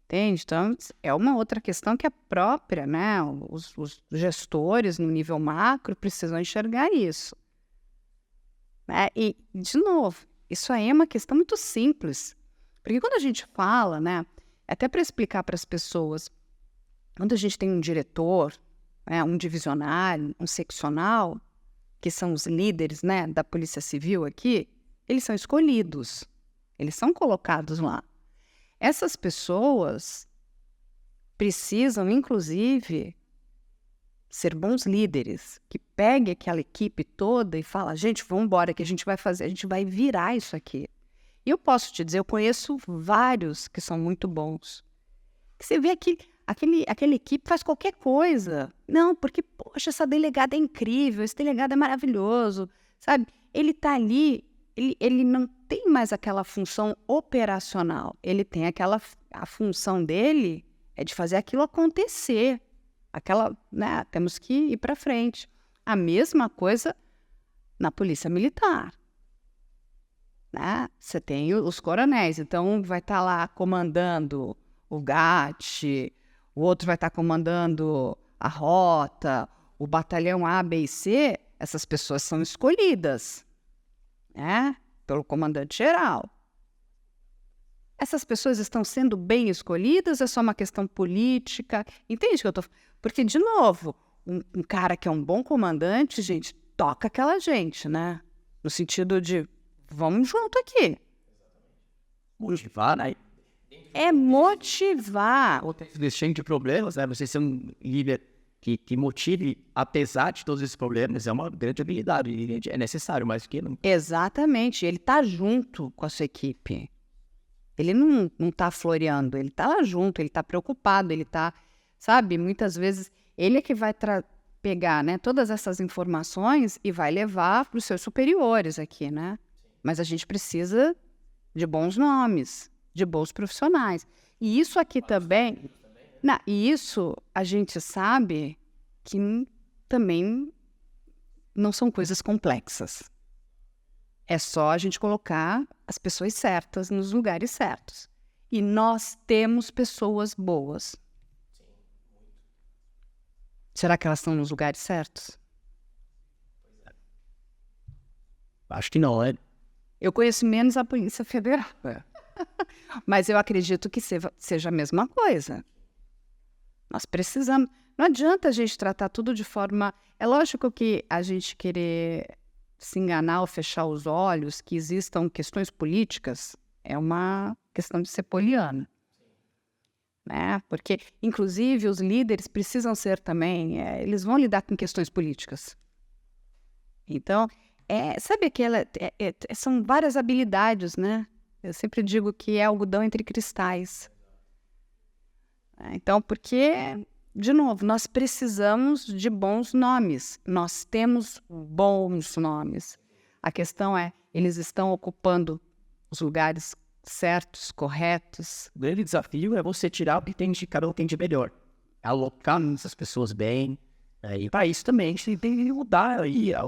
Entende? Então, é uma outra questão que é própria, né? Os gestores no nível macro precisam enxergar isso. Né? E, de novo, isso aí é uma questão muito simples. Porque quando a gente fala, né? Até para explicar para as pessoas, quando a gente tem um diretor, né, um divisionário, um seccional, que são os líderes, né, da Polícia Civil aqui, eles são escolhidos. Eles são colocados lá. Essas pessoas precisam, inclusive, ser bons líderes, que peguem aquela equipe toda e falem, gente, vamos embora, que a gente vai fazer, a gente vai virar isso aqui. E eu posso te dizer, eu conheço vários que são muito bons. Que você vê que aquela equipe faz qualquer coisa. Não, porque, poxa, essa delegada é incrível, esse delegado é maravilhoso, sabe? Ele está ali, ele não tem mais aquela função operacional. Ele tem a função dele é de fazer aquilo acontecer. Né, temos que ir para frente. A mesma coisa na Polícia Militar. Né? Você tem os coronéis, então um vai estar lá comandando o GAT, o outro vai estar comandando a rota, o batalhão A, B e C. Essas pessoas são escolhidas, né, pelo comandante-geral. Essas pessoas estão sendo bem escolhidas, é só uma questão política? Entende o que eu estou falando? Porque, de novo, um cara que é um bom comandante, gente, toca aquela gente, né? No sentido de, vamos junto aqui. Motivar, né? É motivar. Cheio de problemas, né? Você ser um líder que motive, apesar de todos esses problemas, é uma grande habilidade, e é necessário, mas que não. Exatamente, ele está junto com a sua equipe. Ele não está floreando, ele está lá junto, ele está preocupado, ele está, sabe, muitas vezes ele é que vai pegar, né, todas essas informações e vai levar para os seus superiores aqui, né? Mas a gente precisa de bons nomes, de bons profissionais. E isso aqui também, e isso a gente sabe que também não são coisas complexas. É só a gente colocar as pessoas certas nos lugares certos. E nós temos pessoas boas. Será que elas estão nos lugares certos? Acho que não, né? Eu conheço menos a Polícia Federal. Mas eu acredito que seja a mesma coisa. Nós precisamos... Não adianta a gente tratar tudo de forma... É lógico que a gente querer se enganar ou fechar os olhos, que existam questões políticas, é uma questão de ser poliana. Né? Porque, inclusive, os líderes precisam ser também... eles vão lidar com questões políticas. Então, sabe aquela... são várias habilidades, né? Eu sempre digo que é algodão entre cristais. Então, porque, de novo, nós precisamos de bons nomes. Nós temos bons nomes. A questão é, eles estão ocupando os lugares certos, corretos? O grande desafio é você tirar o que tem de cada um tem de melhor. Alocar essas pessoas bem. E para isso também, você tem que mudar aí a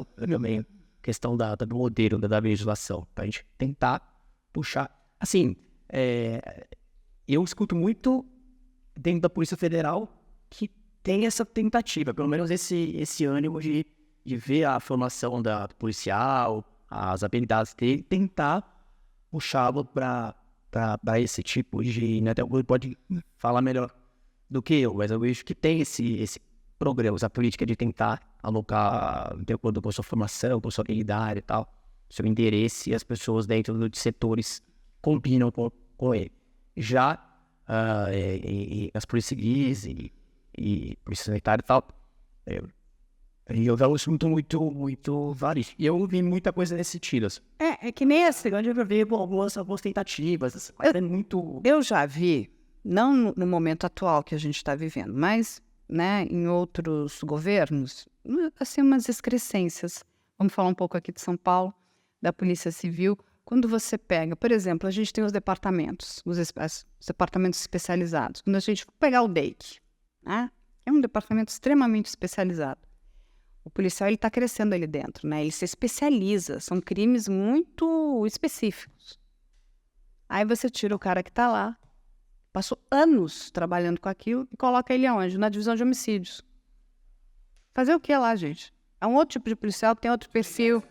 questão do modelo da legislação. Para a gente tentar puxar. Assim, eu escuto muito dentro da Polícia Federal que tem essa tentativa, pelo menos esse ânimo de ver a formação da policial, as habilidades dele, tentar puxá-lo para esse tipo de... Né, até o pode falar melhor do que eu, mas eu vejo que tem esse programa, essa política de tentar alocar de acordo com a sua formação, com a sua habilidade e tal, seu interesse, e as pessoas dentro de setores combinam com ele. Já as polícias civis e polícia sanitária e tal, eu vejo muito vários. E eu vi muita coisa nesse sentido. Assim. É que nem essa. Eu já vi algumas tentativas. Eu já vi, não no momento atual que a gente está vivendo, mas, né, em outros governos, assim, umas excrescências. Vamos falar um pouco aqui de São Paulo, da Polícia Civil, quando você pega, por exemplo, a gente tem os departamentos, os departamentos especializados. Quando a gente for pegar o DEIC, né? É um departamento extremamente especializado. O policial está crescendo ali dentro, né? Ele se especializa, são crimes muito específicos. Aí você tira o cara que está lá, passou anos trabalhando com aquilo e coloca ele aonde? Na divisão de homicídios. Fazer o que lá, gente? É um outro tipo de policial que tem outro perfil.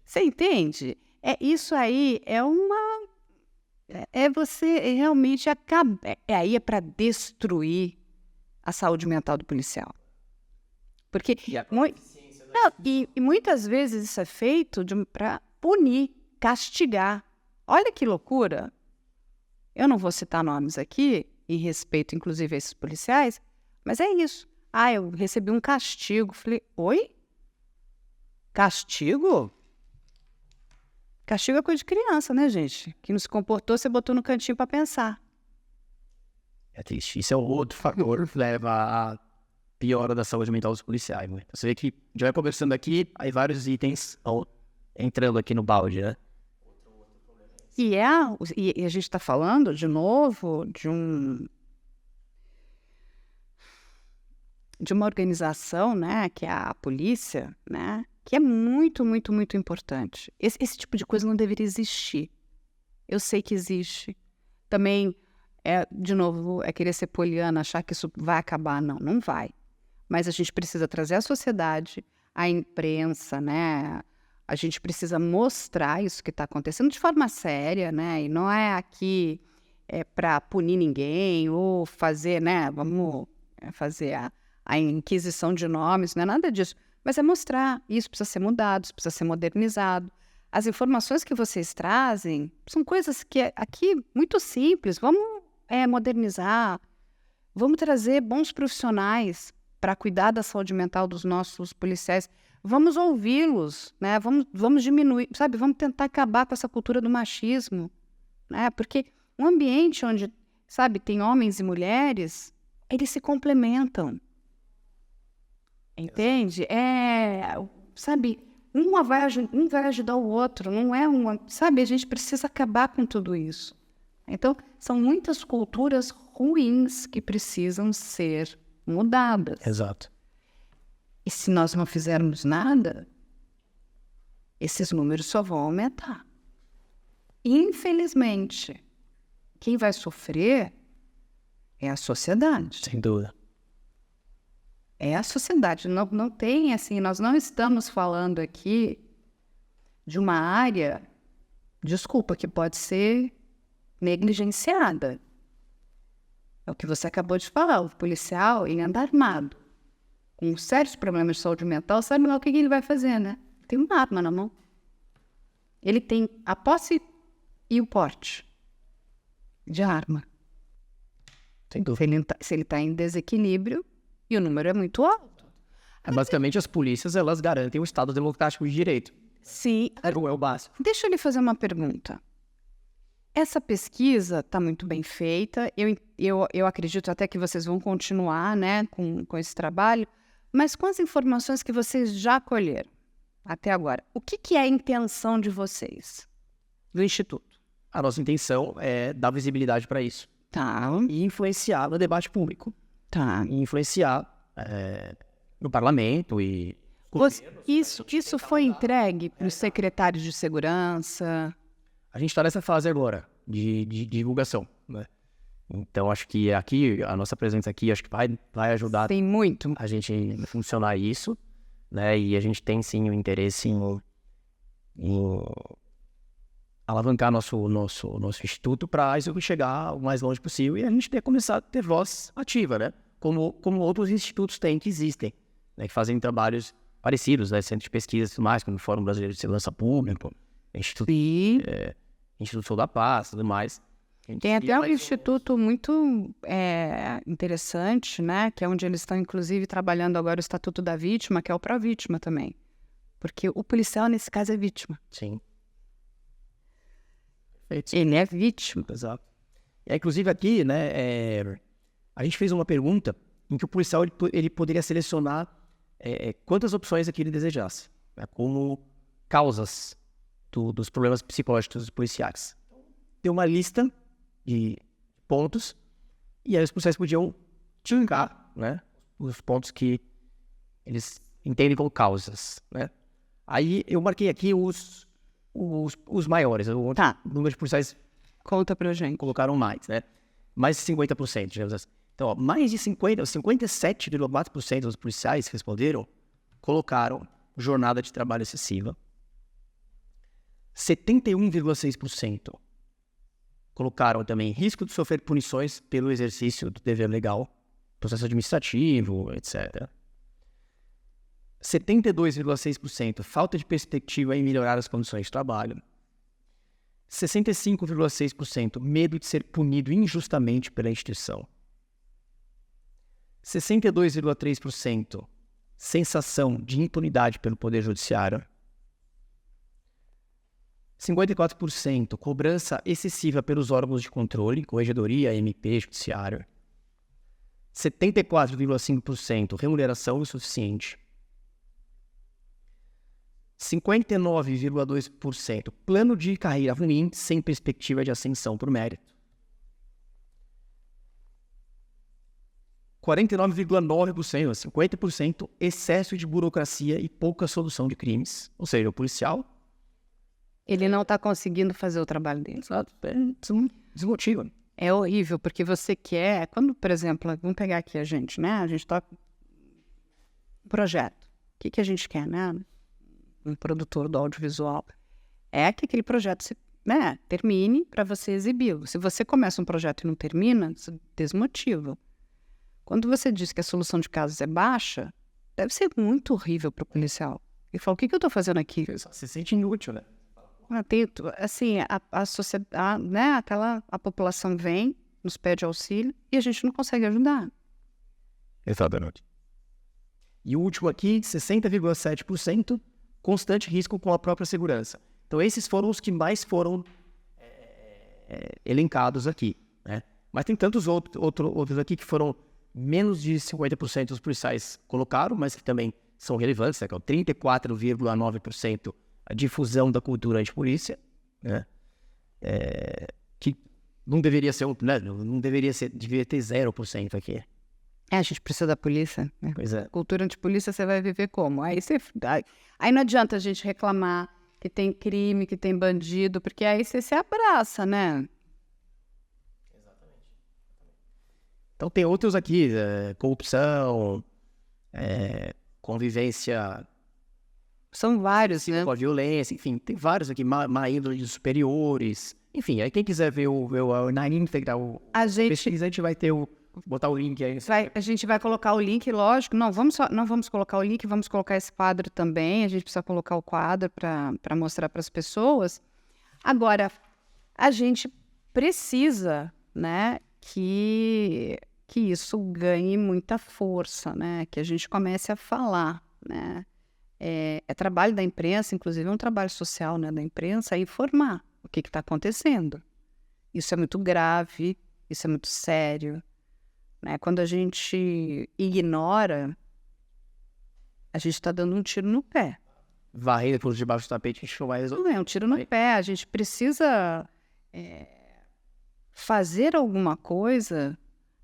Você entende? Isso aí é uma... você realmente acaba... aí é para destruir a saúde mental do policial. Porque... e muitas vezes isso é feito para punir, castigar. Olha que loucura. Eu não vou citar nomes aqui, em respeito, inclusive, a esses policiais, mas é isso. Eu recebi um castigo. Falei, oi? Castigo? Castigo é coisa de criança, né, gente? Que não se comportou, você botou no cantinho para pensar. É triste. Isso é um outro fator que leva à piora da saúde mental dos policiais, né? Você vê que a gente vai conversando aqui, aí vários itens estão entrando aqui no balde, né? E a gente está falando, de novo, de uma organização, né, que é a polícia, né, que é muito, muito, muito importante. Esse tipo de coisa não deveria existir. Eu sei que existe. Também, de novo, querer ser poliana, achar que isso vai acabar. Não, não vai. Mas a gente precisa trazer a sociedade, a imprensa, né? A gente precisa mostrar isso que está acontecendo de forma séria, né? E não é aqui para punir ninguém ou fazer, né? Vamos fazer a inquisição de nomes, não é nada disso. Mas é mostrar, isso precisa ser mudado, isso precisa ser modernizado. As informações que vocês trazem são coisas que aqui muito simples. Vamos modernizar, vamos trazer bons profissionais para cuidar da saúde mental dos nossos policiais. Vamos ouvi-los, né? Vamos diminuir, sabe? Vamos tentar acabar com essa cultura do machismo, né? Porque um ambiente onde, sabe, tem homens e mulheres, eles se complementam. Entende? Sabe, um vai ajudar o outro, não é uma... Sabe, a gente precisa acabar com tudo isso. Então, são muitas culturas ruins que precisam ser mudadas. Exato. E se nós não fizermos nada, esses números só vão aumentar. Infelizmente, quem vai sofrer é a sociedade. Sem dúvida. É a sociedade. Não tem, assim, nós não estamos falando aqui de uma área, desculpa, que pode ser negligenciada. É o que você acabou de falar, o policial, ele anda armado, com sérios problemas de saúde mental, sabe lá o que ele vai fazer, né? Tem uma arma na mão. Ele tem a posse e o porte de arma. Sem dúvida. Se ele está em desequilíbrio, e o número é muito alto. Basicamente, as polícias, elas garantem o Estado democrático de direito. Sim. É o básico. Deixa eu lhe fazer uma pergunta. Essa pesquisa está muito bem feita. Eu acredito até que vocês vão continuar, né, com esse trabalho. Mas com as informações que vocês já colheram até agora, o que é a intenção de vocês, do Instituto? A nossa intenção é dar visibilidade para isso. Tá. E influenciar no debate público. Tá. E influenciar no parlamento e... Isso foi entregue para os secretários de segurança? A gente está nessa fase agora de divulgação, né? Então, acho que aqui, a nossa presença aqui, acho que vai ajudar Tem muito. a gente a funcionar isso, né? E a gente tem, sim, o interesse em alavancar nosso instituto para isso chegar o mais longe possível e a gente começar a ter voz ativa, né? Como outros institutos têm, que existem, né? Que fazem trabalhos parecidos, né? Centro de pesquisa e tudo mais, como o Fórum Brasileiro de Segurança Pública, Instituto da Paz, tudo mais. Tem até um instituto muito interessante, né? Que é onde eles estão, inclusive, trabalhando agora o Estatuto da Vítima, que é o pró-vítima também. Porque o policial, nesse caso, é vítima. Sim. Perfeito. Ele é vítima. Exato. E, inclusive, aqui, né, a gente fez uma pergunta em que o policial ele poderia selecionar quantas opções aqui ele desejasse, né, como causas dos problemas psicológicos dos policiais. Tem uma lista de pontos e aí os policiais podiam tirar, né, os pontos que eles entendem como causas, né? Aí eu marquei aqui os maiores. O número de policiais Conta pra gente. colocaram mais, né? Mais de 50%, digamos assim. Então, ó, mais de 57,4% dos policiais que responderam colocaram jornada de trabalho excessiva. 71,6% colocaram também risco de sofrer punições pelo exercício do dever legal, processo administrativo, etc. 72,6% falta de perspectiva em melhorar as condições de trabalho. 65,6% medo de ser punido injustamente pela instituição. 62,3% sensação de impunidade pelo Poder Judiciário. 54% cobrança excessiva pelos órgãos de controle, corregedoria, MP, Judiciário. 74,5% remuneração insuficiente. 59,2% plano de carreira ruim sem perspectiva de ascensão por mérito. 49,9%, 50% excesso de burocracia e pouca solução de crimes. Ou seja, o policial... Ele não está conseguindo fazer o trabalho dele. Exato, desmotiva. É horrível, porque você quer... Quando, por exemplo, vamos pegar aqui a gente, né? A gente toca um projeto. O que a gente quer, né? Um produtor do audiovisual. É que aquele projeto termine para você exibi-lo. Se você começa um projeto e não termina, isso desmotiva. Quando você diz que a solução de casos é baixa, deve ser muito horrível para o policial. Ele fala, o que eu estou fazendo aqui? Se sente inútil, né? Assim, a sociedade, né, a população vem, nos pede auxílio e a gente não consegue ajudar. Exatamente. E o último aqui, 60,7%, constante risco com a própria segurança. Então, esses foram os que mais foram elencados aqui, né? Mas tem tantos outros aqui que foram menos de 50% dos policiais colocaram, mas que também são relevantes, né? Que é o 34,9% a difusão da cultura antipolícia, né? Que não deveria ser, né? Não deveria ser, deveria ter 0% aqui. A gente precisa da polícia, né? Pois é. Cultura antipolícia você vai viver como? Aí não adianta a gente reclamar que tem crime, que tem bandido, porque aí você se abraça, né? Exatamente. Então tem outros aqui, corrupção, convivência... São vários, né? Com a violência, enfim, tem vários aqui, má índole de superiores. Enfim, aí quem quiser ver na íntegra, pesquisa, a gente vai ter botar o link aí. A gente vai colocar o link, lógico. Não vamos colocar o link, vamos colocar esse quadro também. A gente precisa colocar o quadro para mostrar para as pessoas. Agora, a gente precisa, né, que isso ganhe muita força, né? Que a gente comece a falar, né? É trabalho da imprensa, inclusive é um trabalho social, né, da imprensa, informar o que está acontecendo. Isso é muito grave, isso é muito sério, né? Quando a gente ignora, a gente está dando um tiro no pé. Varrer por debaixo do tapete, a gente não vai resolver. Não é um tiro no pé, a gente precisa fazer alguma coisa,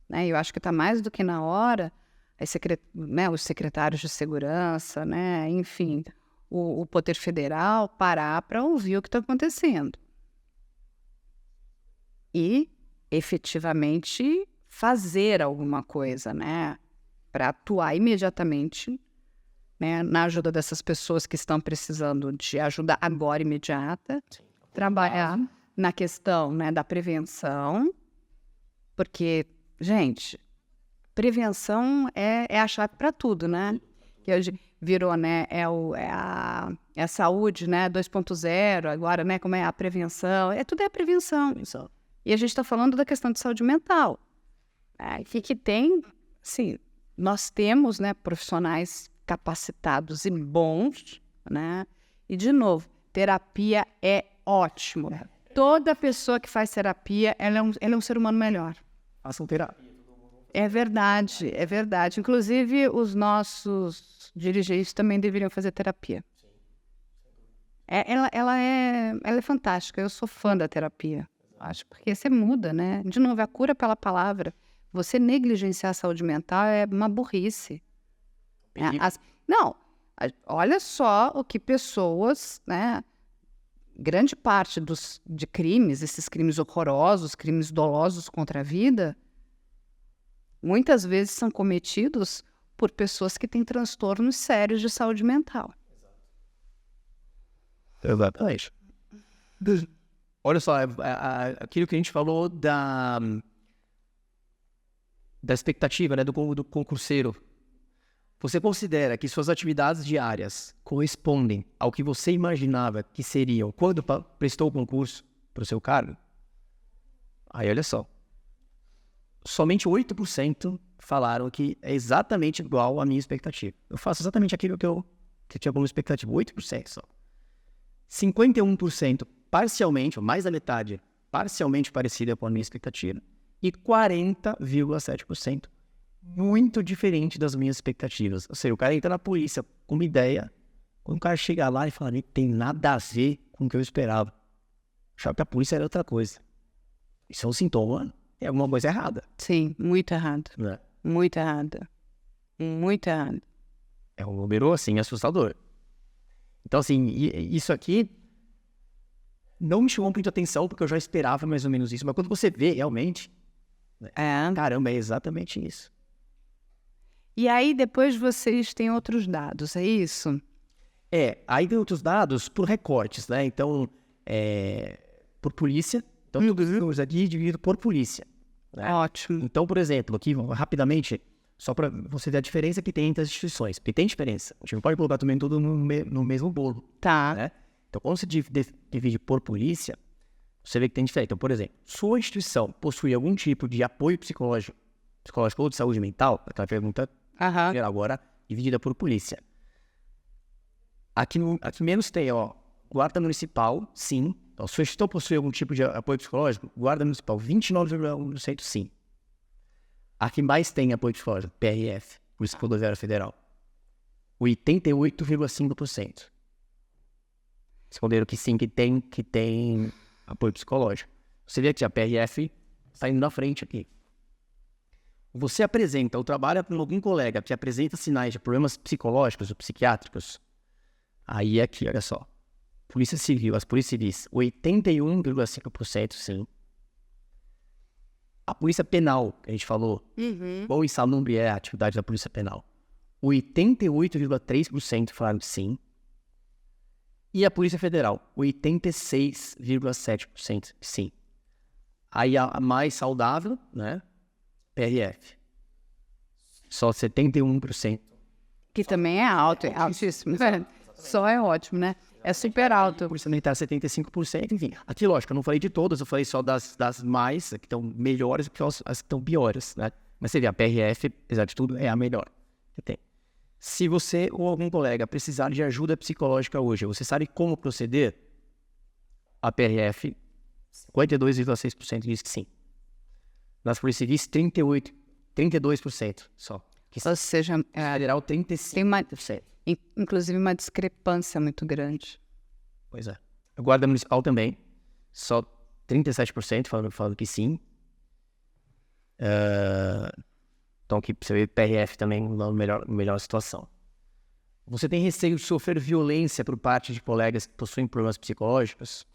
né? Eu acho que está mais do que na hora. Os secretários de segurança, né? Enfim, o Poder Federal parar para ouvir o que está acontecendo. E, efetivamente, fazer alguma coisa, né? Para atuar imediatamente, né? Na ajuda dessas pessoas que estão precisando de ajuda agora imediata. Sim. Trabalhar na questão, né, da prevenção, porque, gente... Prevenção é a chave para tudo, né? Que hoje virou, né? É a saúde, né? 2.0, agora, né? Como é a prevenção? Tudo é a prevenção. E a gente está falando da questão de saúde mental. Que tem, sim, nós temos, né, profissionais capacitados e bons, né? E, de novo, terapia é ótimo. Toda pessoa que faz terapia, ela é um ser humano melhor. Façam terapia. É verdade, é verdade. Inclusive, os nossos dirigentes também deveriam fazer terapia. Ela é fantástica. Eu sou fã da terapia, acho, porque você muda, né? De novo, a cura pela palavra. Você negligenciar a saúde mental é uma burrice. Não, olha só o que pessoas, né? Grande parte de crimes, esses crimes horrorosos, crimes dolosos contra a vida, muitas vezes são cometidos por pessoas que têm transtornos sérios de saúde mental. Exatamente. Olha só, aquilo que a gente falou da expectativa, né, do concurseiro. Você considera que suas atividades diárias correspondem ao que você imaginava que seriam quando prestou o concurso para o seu cargo? Aí, olha só. Somente 8% falaram que é exatamente igual à minha expectativa. Eu faço exatamente aquilo que eu tinha como expectativa. 8% só. 51% parcialmente, ou mais da metade, parcialmente parecida com a minha expectativa. E 40,7% muito diferente das minhas expectativas. Ou seja, o cara entra na polícia com uma ideia, quando o cara chega lá e fala, não tem nada a ver com o que eu esperava. Achava que a polícia era outra coisa. Isso é um sintoma, tem alguma coisa errada. Sim, muito errado. Né? Muito errado. Muito errado. É um número, assim, assustador. Então, assim, isso aqui não me chamou muita atenção, porque eu já esperava mais ou menos isso. Mas quando você vê, realmente, caramba, é exatamente isso. E aí, depois vocês têm outros dados, é isso? Aí tem outros dados por recortes, né? Então, por polícia. Então, tudo isso aqui dividido por polícia. Né? Ótimo. Então, por exemplo, aqui, rapidamente, só para você ver a diferença que tem entre as instituições. Porque tem diferença. A gente não pode colocar também tudo no mesmo bolo. Tá. Né? Então, quando você divide por polícia, você vê que tem diferença. Então, por exemplo, sua instituição possui algum tipo de apoio psicológico ou de saúde mental, aquela pergunta geral agora, dividida por polícia. Aqui menos tem, guarda municipal, sim. Então, sua instituição possui algum tipo de apoio psicológico, guarda municipal, 29,1% sim. Aqui mais tem apoio psicológico, PRF, Polícia Rodoviária Federal, 88,5%. Responderam que sim, que tem apoio psicológico. Você vê que a PRF está indo na frente aqui. Você apresenta ou trabalha com algum colega que apresenta sinais de problemas psicológicos ou psiquiátricos, aí aqui, olha só. Polícia Civil, as polícias civis, 81,5% sim. A Polícia Penal, que a gente falou, qual insalubre é a atividade da Polícia Penal? 88,3% falaram que sim. E a Polícia Federal, 86,7% sim. Aí a mais saudável, né? PRF. Só 71%. Que também é alto, é altíssimo. Só é ótimo, né? É super alto. Polícia Militar, 75%, enfim. Aqui, lógico, eu não falei de todas, eu falei só das mais, que estão melhores, que as que estão piores, né? Mas você vê, a PRF, apesar de tudo, é a melhor que tem. Se você ou algum colega precisar de ajuda psicológica hoje, você sabe como proceder? A PRF, 52,6% diz que sim. Nas polícias civis, 32% só. Ou seja, Federal, 35%. Tem inclusive uma discrepância muito grande. Pois é. A Guarda Municipal também, só 37% falando que sim. Então aqui você vê PRF também na melhor situação. Você tem receio de sofrer violência por parte de colegas que possuem problemas psicológicos?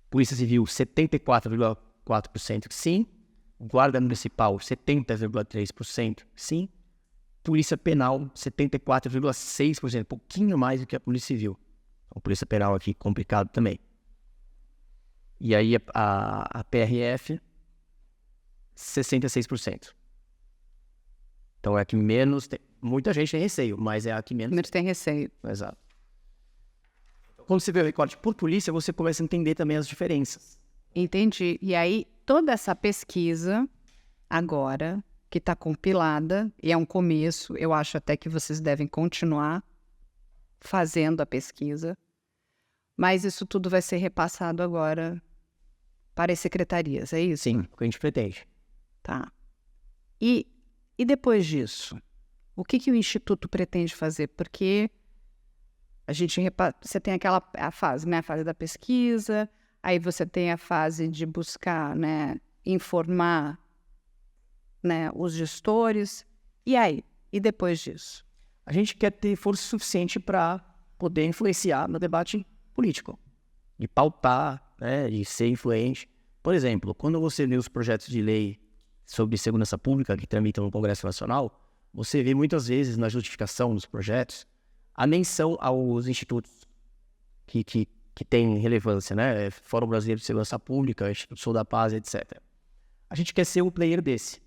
Polícia Civil, 74,4% que sim. Guarda Municipal, 70,3% sim. Polícia Penal, 74,6%, pouquinho mais do que a Polícia Civil. A Polícia Penal aqui, complicado também. E aí a PRF, 66%. Então é a que menos tem. Muita gente tem receio, mas é a que menos tem receio. Exato. Quando você vê o recorte por polícia, você começa a entender também as diferenças. Entendi. E aí, toda essa pesquisa, agora, que está compilada, e é um começo, eu acho até que vocês devem continuar fazendo a pesquisa, mas isso tudo vai ser repassado agora para as secretarias, é isso? Sim, o que a gente pretende. Tá. E depois disso, o que o Instituto pretende fazer? Porque Você tem a fase, né? A fase da pesquisa, aí você tem a fase de buscar, né? Informar, né? Os gestores. E aí? E depois disso? A gente quer ter força suficiente para poder influenciar no debate político, de pautar, né? De ser influente. Por exemplo, quando você vê os projetos de lei sobre segurança pública que tramitam no Congresso Nacional, você vê muitas vezes na justificação dos projetos a menção aos institutos que têm relevância, né? Fórum Brasileiro de Segurança Pública, Instituto Sou da Paz, etc. A gente quer ser o player desse.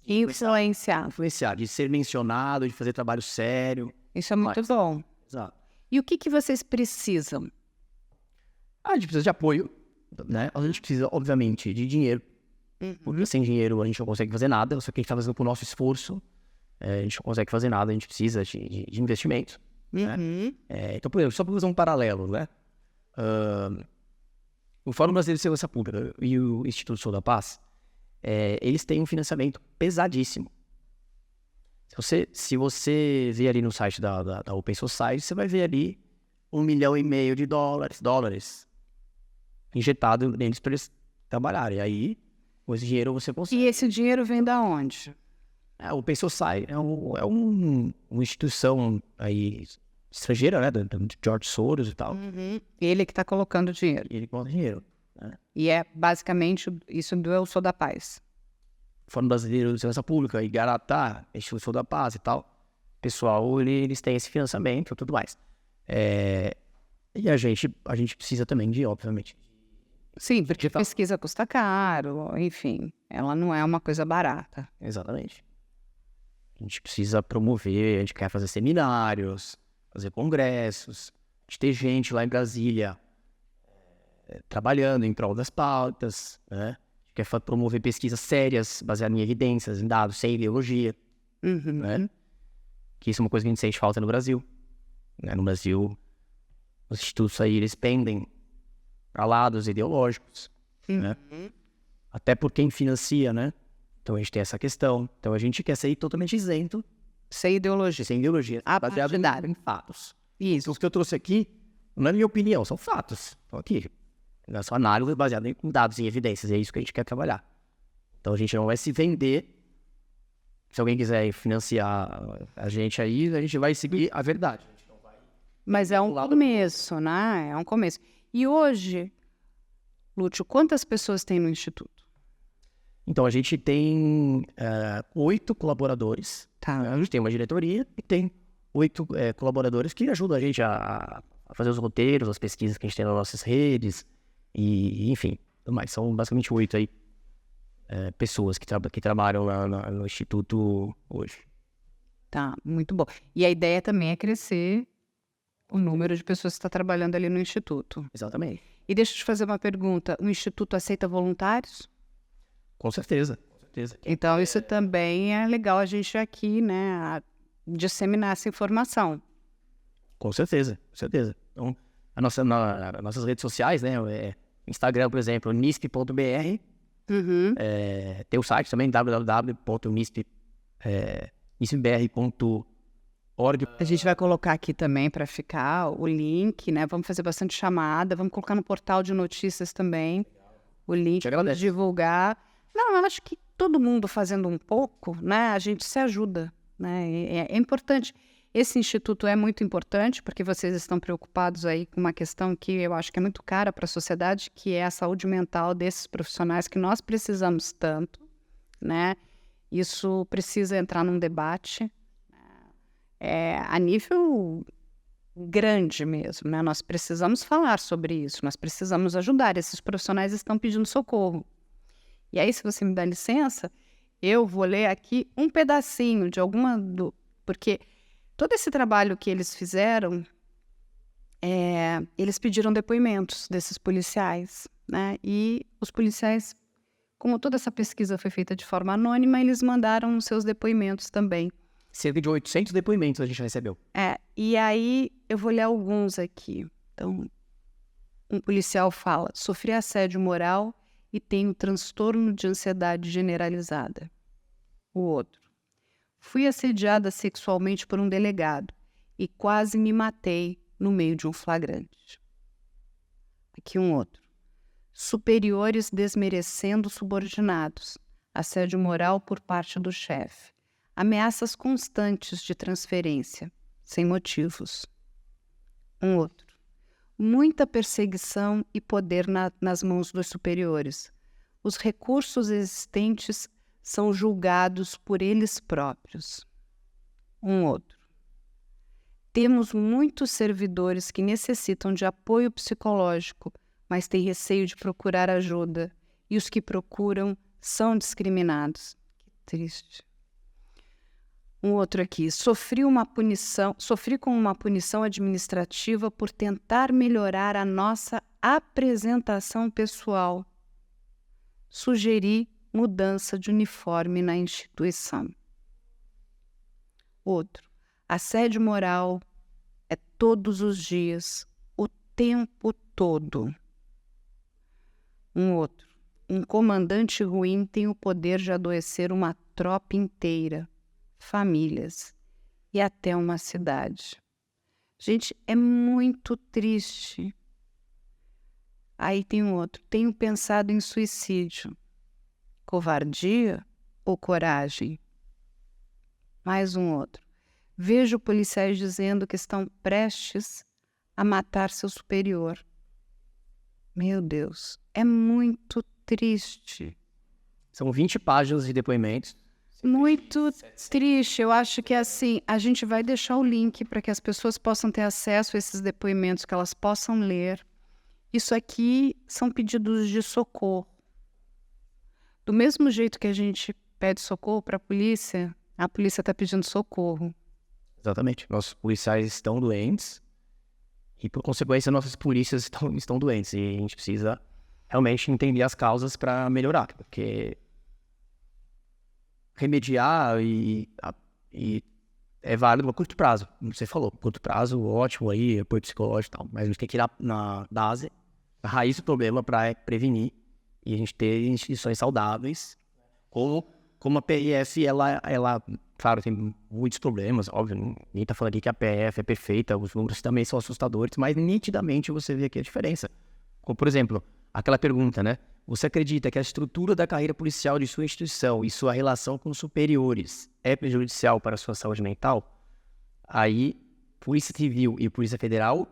Influenciar. De ser mencionado, de fazer trabalho sério. Isso é muito bom. Exato. E o que vocês precisam? A gente precisa de apoio, né? A gente precisa, obviamente, de dinheiro. Porque sem dinheiro a gente não consegue fazer nada, só que a gente está fazendo com o nosso esforço. A gente não consegue fazer nada, a gente precisa de investimento. Né? Então, por exemplo, só para fazer um paralelo, né? O Fórum Brasileiro de Segurança Pública e o Instituto Sou da Paz, eles têm um financiamento pesadíssimo. Se você ver ali no site da Open Society, você vai ver ali $1,5 milhão de dólares injetado neles para eles trabalharem. Aí, com esse dinheiro você consegue. E esse dinheiro vem da onde? O Open Society é uma instituição aí estrangeira, né? De George Soros e tal. Ele que está colocando dinheiro. E ele coloca dinheiro. Né? E é basicamente isso do Eu Sou da Paz. Fórum Brasileiro de Segurança Pública, Igaratá, Instituto Sou da Paz e tal. Pessoal, eles têm esse financiamento e tudo mais. E a gente precisa também de, obviamente. Sim, porque pesquisa custa caro, enfim. Ela não é uma coisa barata. Exatamente. A gente precisa promover, a gente quer fazer seminários, fazer congressos, a gente ter gente lá em Brasília trabalhando em prol das pautas, né? A gente quer promover pesquisas sérias, baseadas em evidências, em dados, sem ideologia, né? Que isso é uma coisa que a gente sente falta no Brasil. Né? No Brasil, os institutos aí, eles pendem para lados ideológicos, né? Até por quem financia, né? Então a gente tem essa questão. Então a gente quer ser totalmente isento. Sem ideologia. Sem ideologia. Baseado em fatos. Isso. Então, o que eu trouxe aqui não é minha opinião, são fatos. Estão aqui. É só análise baseada em dados e evidências. E é isso que a gente quer trabalhar. Então a gente não vai se vender. Se alguém quiser financiar a gente aí, a gente vai seguir a verdade. Mas é um começo, né? É um começo. E hoje, Lúcio, quantas pessoas tem no Instituto? Então, a gente tem 8 colaboradores. Tá. A gente tem uma diretoria e tem 8 colaboradores que ajudam a gente a fazer os roteiros, as pesquisas que a gente tem nas nossas redes, e enfim, tudo mais. São basicamente 8 aí, pessoas que trabalham lá no Instituto hoje. Tá, muito bom. E a ideia também é crescer o número de pessoas que está trabalhando ali no Instituto. Exatamente. E deixa eu te fazer uma pergunta. O Instituto aceita voluntários? Com certeza. Então, isso também é legal a gente aqui, né, disseminar essa informação. Com certeza. Então, nossas redes sociais, né, Instagram, por exemplo, nisp.br, tem o site também, www.nisp.br.org. A gente vai colocar aqui também para ficar o link, né, vamos fazer bastante chamada, vamos colocar no portal de notícias também, o link para divulgar. Não, eu acho que todo mundo fazendo um pouco, né, a gente se ajuda, né, é importante. Esse instituto é muito importante porque vocês estão preocupados aí com uma questão que eu acho que é muito cara para a sociedade, que é a saúde mental desses profissionais que nós precisamos tanto, né, isso precisa entrar num debate a nível grande mesmo, né, nós precisamos falar sobre isso, nós precisamos ajudar, esses profissionais estão pedindo socorro. E aí, se você me dá licença, eu vou ler aqui um pedacinho de porque todo esse trabalho que eles fizeram, eles pediram depoimentos desses policiais, né? E os policiais, como toda essa pesquisa foi feita de forma anônima, eles mandaram os seus depoimentos também. Cerca de 800 depoimentos a gente recebeu. E aí eu vou ler alguns aqui. Então, um policial fala: sofri assédio moral e tenho transtorno de ansiedade generalizada. O outro: fui assediada sexualmente por um delegado e quase me matei no meio de um flagrante. Aqui um outro. Superiores desmerecendo subordinados, assédio moral por parte do chefe, ameaças constantes de transferência, sem motivos. Um outro. Muita perseguição e poder nas mãos dos superiores. Os recursos existentes são julgados por eles próprios. Um outro. Temos muitos servidores que necessitam de apoio psicológico, mas têm receio de procurar ajuda, e os que procuram são discriminados. Que triste. Um outro aqui. Sofri com uma punição administrativa por tentar melhorar a nossa apresentação pessoal. Sugeri mudança de uniforme na instituição. Outro. Assédio moral é todos os dias, o tempo todo. Um outro. Um comandante ruim tem o poder de adoecer uma tropa inteira, famílias e até uma cidade. Gente, é muito triste. Aí tem um outro. Tenho pensado em suicídio. Covardia ou coragem? Mais um outro. Vejo policiais dizendo que estão prestes a matar seu superior. Meu Deus, é muito triste. São 20 páginas de depoimentos. Muito triste. Eu acho que assim, a gente vai deixar o link para que as pessoas possam ter acesso a esses depoimentos, que elas possam ler. Isso aqui são pedidos de socorro. Do mesmo jeito que a gente pede socorro para a polícia está pedindo socorro. Exatamente. Nossos policiais estão doentes e, por consequência, nossas polícias estão doentes. E a gente precisa realmente entender as causas para melhorar, porque remediar e é válido a curto prazo. Como você falou, curto prazo, ótimo aí, apoio psicológico e tal. Mas a gente tem que ir na base, na raiz do problema para prevenir e a gente ter instituições saudáveis, como a PRF, ela, claro, tem muitos problemas, óbvio, ninguém está falando aqui que a PRF é perfeita, os números também são assustadores, mas nitidamente você vê aqui a diferença. Como, por exemplo, aquela pergunta, né? Você acredita que a estrutura da carreira policial de sua instituição e sua relação com os superiores é prejudicial para a sua saúde mental? Aí, Polícia Civil e Polícia Federal,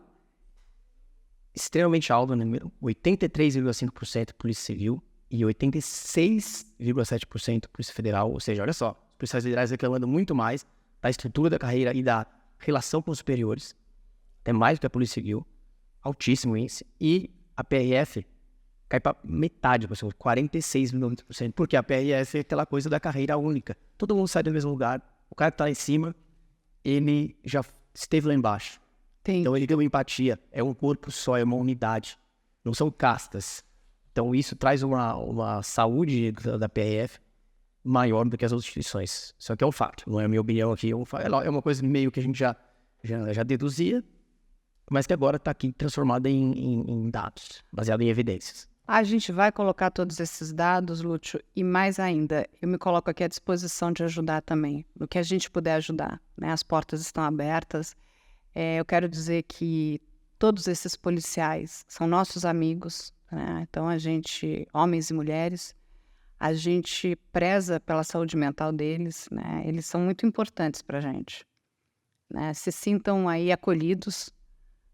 extremamente alto, né? 83,5% Polícia Civil e 86,7% Polícia Federal. Ou seja, olha só, os policiais federais reclamando muito mais da estrutura da carreira e da relação com os superiores, até mais do que a Polícia Civil, altíssimo índice. E a PRF cai para metade, 46,9%, porque a PRF é aquela coisa da carreira única. Todo mundo sai do mesmo lugar, o cara que está lá em cima, ele já esteve lá embaixo. Então ele tem uma empatia, é um corpo só, é uma unidade, não são castas. Então isso traz uma saúde da PRF maior do que as outras instituições. Só que é um fato, não é a minha opinião aqui, é uma coisa meio que a gente já deduzia, mas que agora está aqui transformada em dados, baseado em evidências. A gente vai colocar todos esses dados, Lúcio, e mais ainda, eu me coloco aqui à disposição de ajudar também, no que a gente puder ajudar, né? As portas estão abertas. Eu quero dizer que todos esses policiais são nossos amigos, né? Então a gente, homens e mulheres, a gente preza pela saúde mental deles, né? Eles são muito importantes para a gente, né? Se sintam aí acolhidos.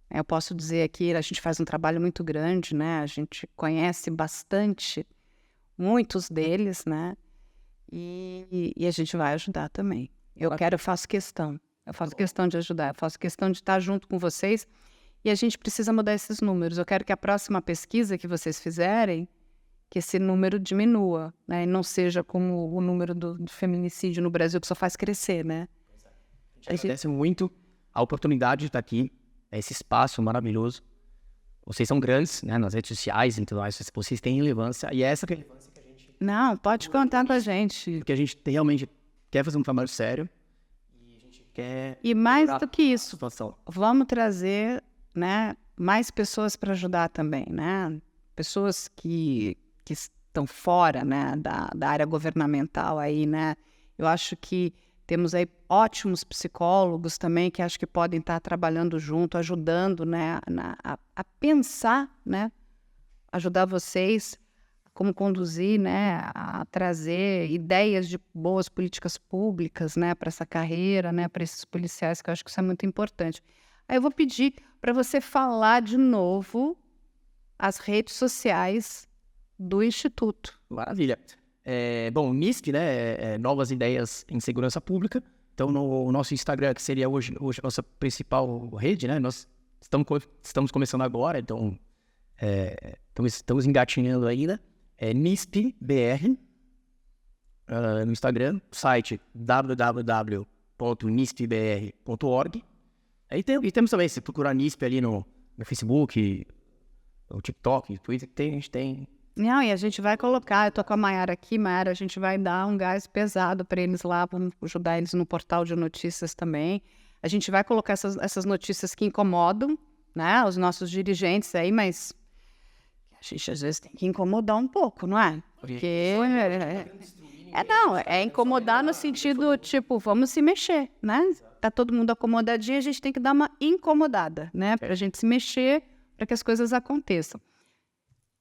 Eu posso dizer aqui, a gente faz um trabalho muito grande, né? A gente conhece bastante, muitos deles, né? E a gente vai ajudar também. Eu faço questão de ajudar, eu faço questão de estar junto com vocês e a gente precisa mudar esses números. Eu quero que a próxima pesquisa que vocês fizerem, que esse número diminua, né? E não seja como o número do feminicídio no Brasil, que só faz crescer, né? A gente agradece muito a oportunidade de estar aqui, esse espaço maravilhoso. Vocês são grandes, né, nas redes sociais e tudo mais, vocês têm relevância, e é essa relevância que a gente... Não, pode contar com a gente. Porque a gente realmente quer fazer um trabalho sério, e a gente quer... E mais do que isso, situação. Vamos trazer, né, mais pessoas para ajudar também, né? Pessoas que estão fora, né, da área governamental aí, né? Eu acho que Temos aí ótimos psicólogos também que acho que podem estar trabalhando junto, ajudando, né, a pensar, né, ajudar vocês como conduzir, né, a trazer ideias de boas políticas públicas, né, para essa carreira, né, para esses policiais, que eu acho que isso é muito importante. Aí eu vou pedir para você falar de novo as redes sociais do Instituto. Maravilha. Bom, NISP, né, Novas Ideias em Segurança Pública. Então, no nosso Instagram, que seria hoje a nossa principal rede, né, nós estamos começando agora, então estamos engatinhando ainda. NISP-BR no Instagram, site www.nispbr.org. E temos também, se procurar NISP ali no Facebook, no TikTok, no Twitter, a gente tem. Não, e a gente vai colocar, eu tô com a Mayara aqui, Mayara, a gente vai dar um gás pesado para eles lá, vamos ajudar eles no portal de notícias também. A gente vai colocar essas notícias que incomodam, né, os nossos dirigentes aí, mas a gente às vezes tem que incomodar um pouco, não é? Porque é incomodar no sentido, tipo, vamos se mexer, né? Tá todo mundo acomodadinho, a gente tem que dar uma incomodada, né? Pra gente se mexer, para que as coisas aconteçam.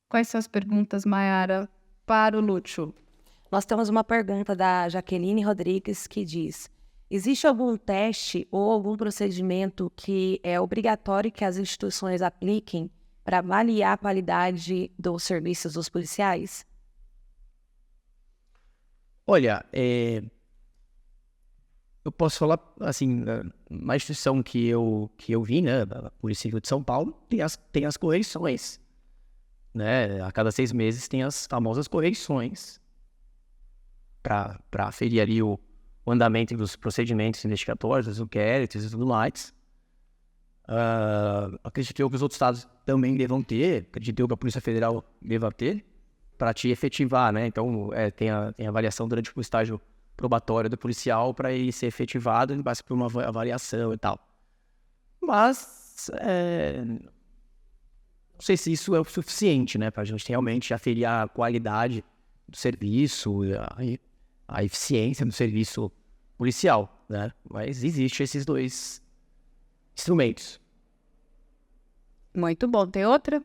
Quais são as perguntas, Mayara, para o Lúcio? Nós temos uma pergunta da Jaqueline Rodrigues que diz: existe algum teste ou algum procedimento que é obrigatório que as instituições apliquem para avaliar a qualidade dos serviços dos policiais? Olha, eu posso falar, assim, na instituição que eu vi, né, a Polícia Civil de São Paulo, tem as correições, né, a cada 6 meses tem as famosas correições para aferir ali o andamento dos procedimentos investigatórios, dos inquéritos e tudo mais. Acredito eu que os outros estados também devam ter, acredito eu que a Polícia Federal deva ter, para te efetivar, né? Então, tem a avaliação durante o estágio probatório do policial para ele ser efetivado, ele passa por uma avaliação e tal. Mas, não sei se isso é o suficiente, né? Para a gente realmente aferir a qualidade do serviço, a eficiência do serviço policial, né? Mas existem esses 2 instrumentos. Muito bom. Tem outra?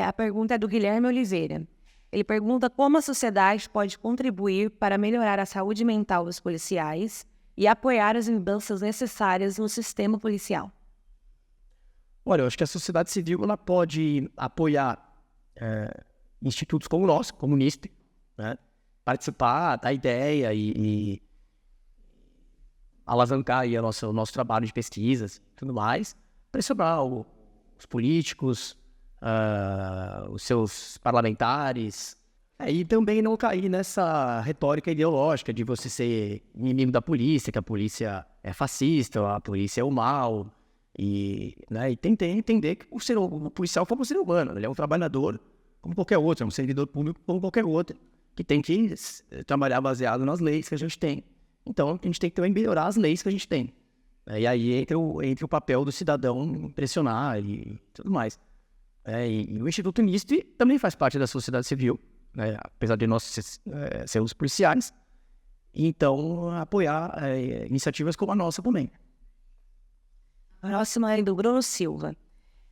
A pergunta é do Guilherme Oliveira. Ele pergunta como a sociedade pode contribuir para melhorar a saúde mental dos policiais e apoiar as mudanças necessárias no sistema policial. Olha, eu acho que a sociedade civil ela pode apoiar institutos como o nosso, como o NISP, né? Participar da ideia e alavancar aí o nosso trabalho de pesquisas e tudo mais, pressionar os políticos, os seus parlamentares, e também não cair nessa retórica ideológica de você ser inimigo da polícia, que a polícia é fascista, a polícia é o mal, né, e entender que o policial como ser humano, ele é um trabalhador como qualquer outro, é um servidor público como qualquer outro, que tem que trabalhar baseado nas leis que a gente tem. Então, a gente tem que também melhorar as leis que a gente tem. E aí entra o papel do cidadão pressionar e tudo mais. E o Instituto NISP também faz parte da sociedade civil, né, apesar de nós sermos policiais. Então, apoiar iniciativas como a nossa também. A próxima é do Bruno Silva.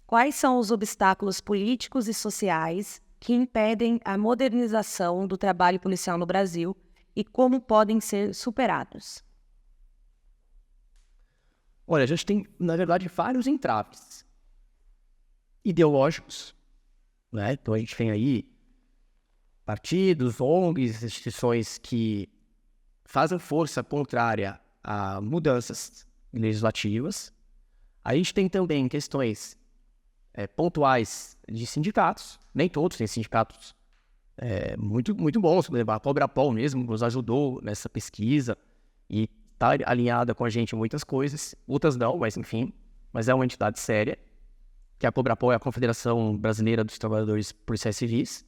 Quais são os obstáculos políticos e sociais que impedem a modernização do trabalho policial no Brasil e como podem ser superados? Olha, a gente tem, na verdade, vários entraves ideológicos, né? Então a gente tem aí partidos, ONGs, instituições que fazem força contrária a mudanças legislativas. A gente tem também questões pontuais de sindicatos, nem todos têm sindicatos muito, muito bons, por exemplo, a Cobrapol mesmo nos ajudou nessa pesquisa e está alinhada com a gente em muitas coisas, outras não, mas enfim, mas é uma entidade séria, que a Cobrapol é a Confederação Brasileira dos Trabalhadores Policiais Civis,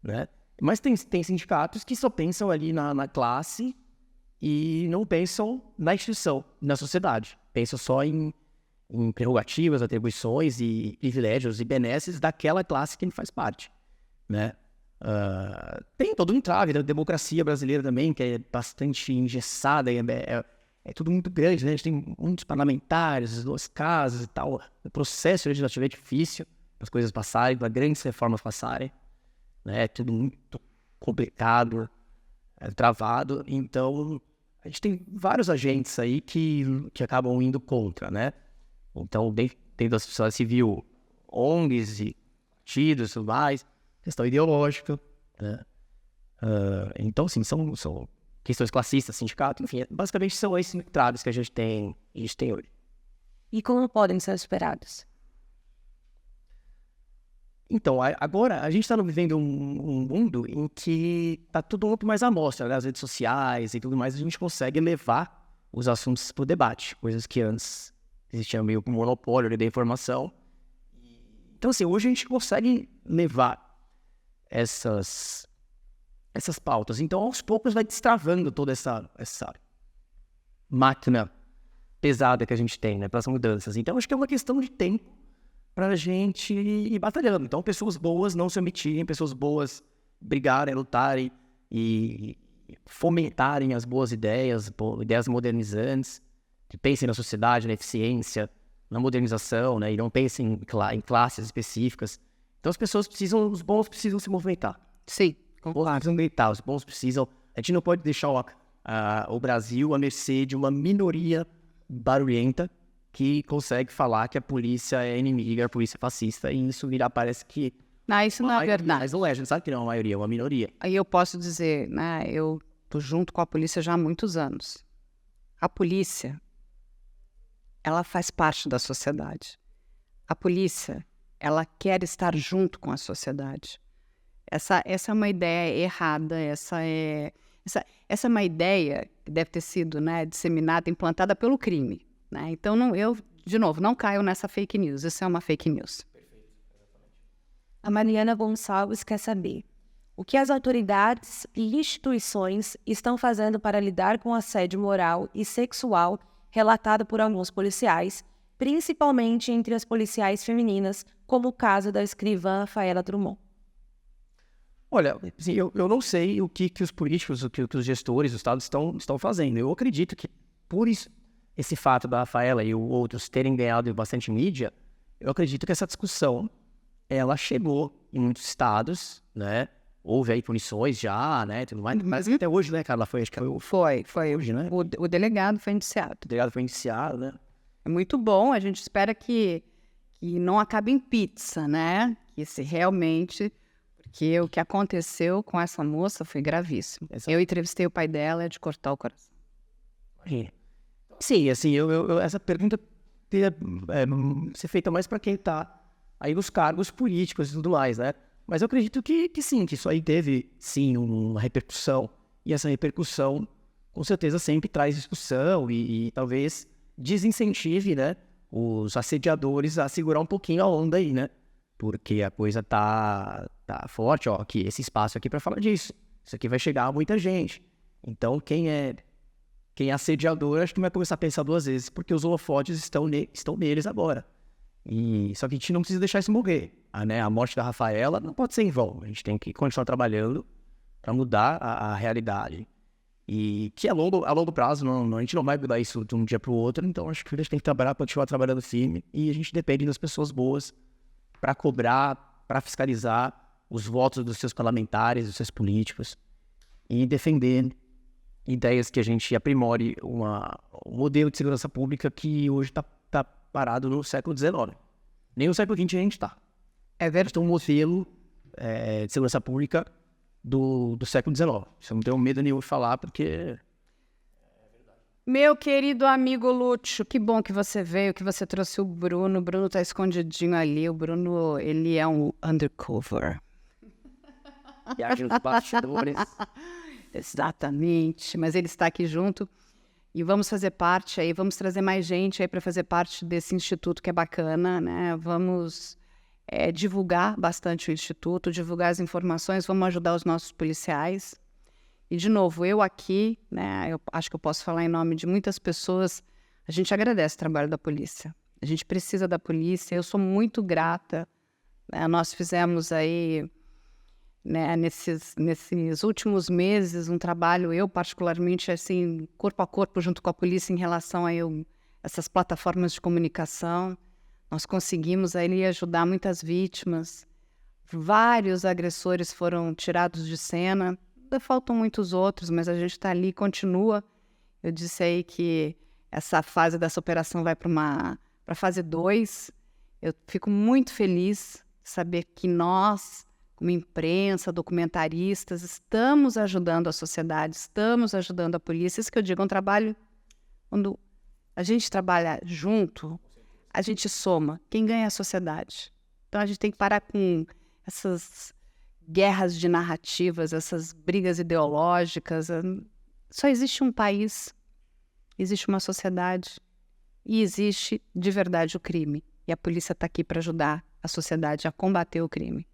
né? Mas tem sindicatos que só pensam ali na classe e não pensam na instituição, na sociedade, pensam só em prerrogativas, atribuições e privilégios e benesses daquela classe que ele faz parte, né? Tem todo um entrave da democracia brasileira também, que é bastante engessada, é tudo muito grande, né? A gente tem muitos parlamentares, as 2 casas e tal. O processo legislativo é difícil, as coisas passarem, para grandes reformas passarem, né? É tudo muito complicado, travado. Então, a gente tem vários agentes aí que acabam indo contra, né? Então, dentro da sociedade civil, ONGs e partidos e tudo mais, questão ideológica, né? Então, sim, são questões classistas, sindicato, enfim, basicamente são esses entraves que a gente tem hoje. E como podem ser superados? Então, agora a gente está vivendo um mundo em que está tudo muito mais à mostra, né? As redes sociais e tudo mais, a gente consegue levar os assuntos para o debate, coisas que antes existia meio que um monopólio da informação. Então, assim, hoje a gente consegue levar essas pautas. Então, aos poucos vai destravando toda essa máquina pesada que a gente tem, né, para as mudanças. Então, acho que é uma questão de tempo para a gente ir batalhando. Então, pessoas boas não se omitirem, pessoas boas brigarem, lutarem e fomentarem as boas ideias modernizantes, que pensem na sociedade, na eficiência, na modernização, né, e não pensem em classes específicas. Então, os bons precisam se movimentar. Sim, Os bons precisam gritar, os bons precisam... A gente não pode deixar o Brasil à mercê de uma minoria barulhenta que consegue falar que a polícia é inimiga, a polícia é fascista, e isso parece que... Não, isso não é verdade. Mas não é, a gente sabe que não é uma maioria, é uma minoria. Aí eu posso dizer, né, eu tô junto com a polícia já há muitos anos. A polícia, ela faz parte da sociedade. A polícia, ela quer estar junto com a sociedade. Essa é uma ideia errada, essa é uma ideia que deve ter sido, né, disseminada, implantada pelo crime, né? Então, de novo, não caio nessa fake news, isso é uma fake news. A Mariana Gonçalves quer saber o que as autoridades e instituições estão fazendo para lidar com o assédio moral e sexual relatado por alguns policiais, principalmente entre as policiais femininas, como o caso da escrivã Rafaela Drummond. Olha, assim, eu não sei o que os políticos, o que os gestores do Estado estão fazendo. Eu acredito que, por isso, esse fato da Rafaela e outros terem ganhado bastante mídia, eu acredito que essa discussão, ela chegou em muitos estados, né? Houve aí punições já, né? Tudo mais, mas até hoje, né, Carla? Acho que Foi hoje, né? O delegado foi indiciado. O delegado foi indiciado, né? É muito bom, a gente espera que não acabe em pizza, né? Que se realmente... Porque o que aconteceu com essa moça foi gravíssimo. Exato. Eu entrevistei o pai dela, é de cortar o coração. Sim, assim, essa pergunta teria ser feita mais para quem está aí nos cargos políticos e tudo mais, né? Mas eu acredito que sim, que isso aí teve, sim, uma repercussão. E essa repercussão, com certeza, sempre traz discussão e talvez desincentive, né, os assediadores a segurar um pouquinho a onda aí, né? Porque a coisa tá forte, ó, que esse espaço aqui para falar disso. Isso aqui vai chegar a muita gente. Então, quem é assediador, acho que vai começar a pensar 2 vezes, porque os holofotes estão neles agora. Só que a gente não precisa deixar isso morrer. Né? A morte da Rafaela não pode ser em vão. A gente tem que continuar trabalhando para mudar a realidade. E que a longo prazo, a gente não vai mudar isso de um dia para o outro, então acho que a gente tem que continuar trabalhando firme, e a gente depende das pessoas boas para cobrar, para fiscalizar os votos dos seus parlamentares, dos seus políticos, e defender ideias que a gente aprimore um modelo de segurança pública que hoje está parado no século XIX. Nem no século XX a gente está. É verdade, um modelo de segurança pública do século XIX. Isso eu não tenho medo nenhum de falar, porque... Meu querido amigo Lúcio, que bom que você veio, que você trouxe o Bruno. O Bruno tá escondidinho ali. O Bruno, ele é um undercover. E aqui nos bastidores. Exatamente. Mas ele está aqui junto. E vamos fazer parte aí, vamos trazer mais gente aí para fazer parte desse instituto que é bacana, né? Vamos divulgar bastante o instituto, divulgar as informações, vamos ajudar os nossos policiais. E, de novo, eu aqui, né, eu acho que eu posso falar em nome de muitas pessoas, a gente agradece o trabalho da polícia. A gente precisa da polícia, eu sou muito grata. Nós fizemos aí né, nesses últimos meses, um trabalho, eu particularmente, assim, corpo a corpo junto com a polícia em relação a essas plataformas de comunicação. Nós conseguimos ali ajudar muitas vítimas. Vários agressores foram tirados de cena. Ainda faltam muitos outros, mas a gente está ali e continua. Eu disse aí que essa fase dessa operação vai para a fase 2. Eu fico muito feliz de saber que nós, como imprensa, documentaristas, estamos ajudando a sociedade, estamos ajudando a polícia. Isso que eu digo, é um trabalho, quando a gente trabalha junto, a gente soma. Quem ganha é a sociedade. Então a gente tem que parar com essas guerras de narrativas, essas brigas ideológicas. Só existe um país, existe uma sociedade e existe de verdade o crime. E a polícia está aqui para ajudar a sociedade a combater o crime.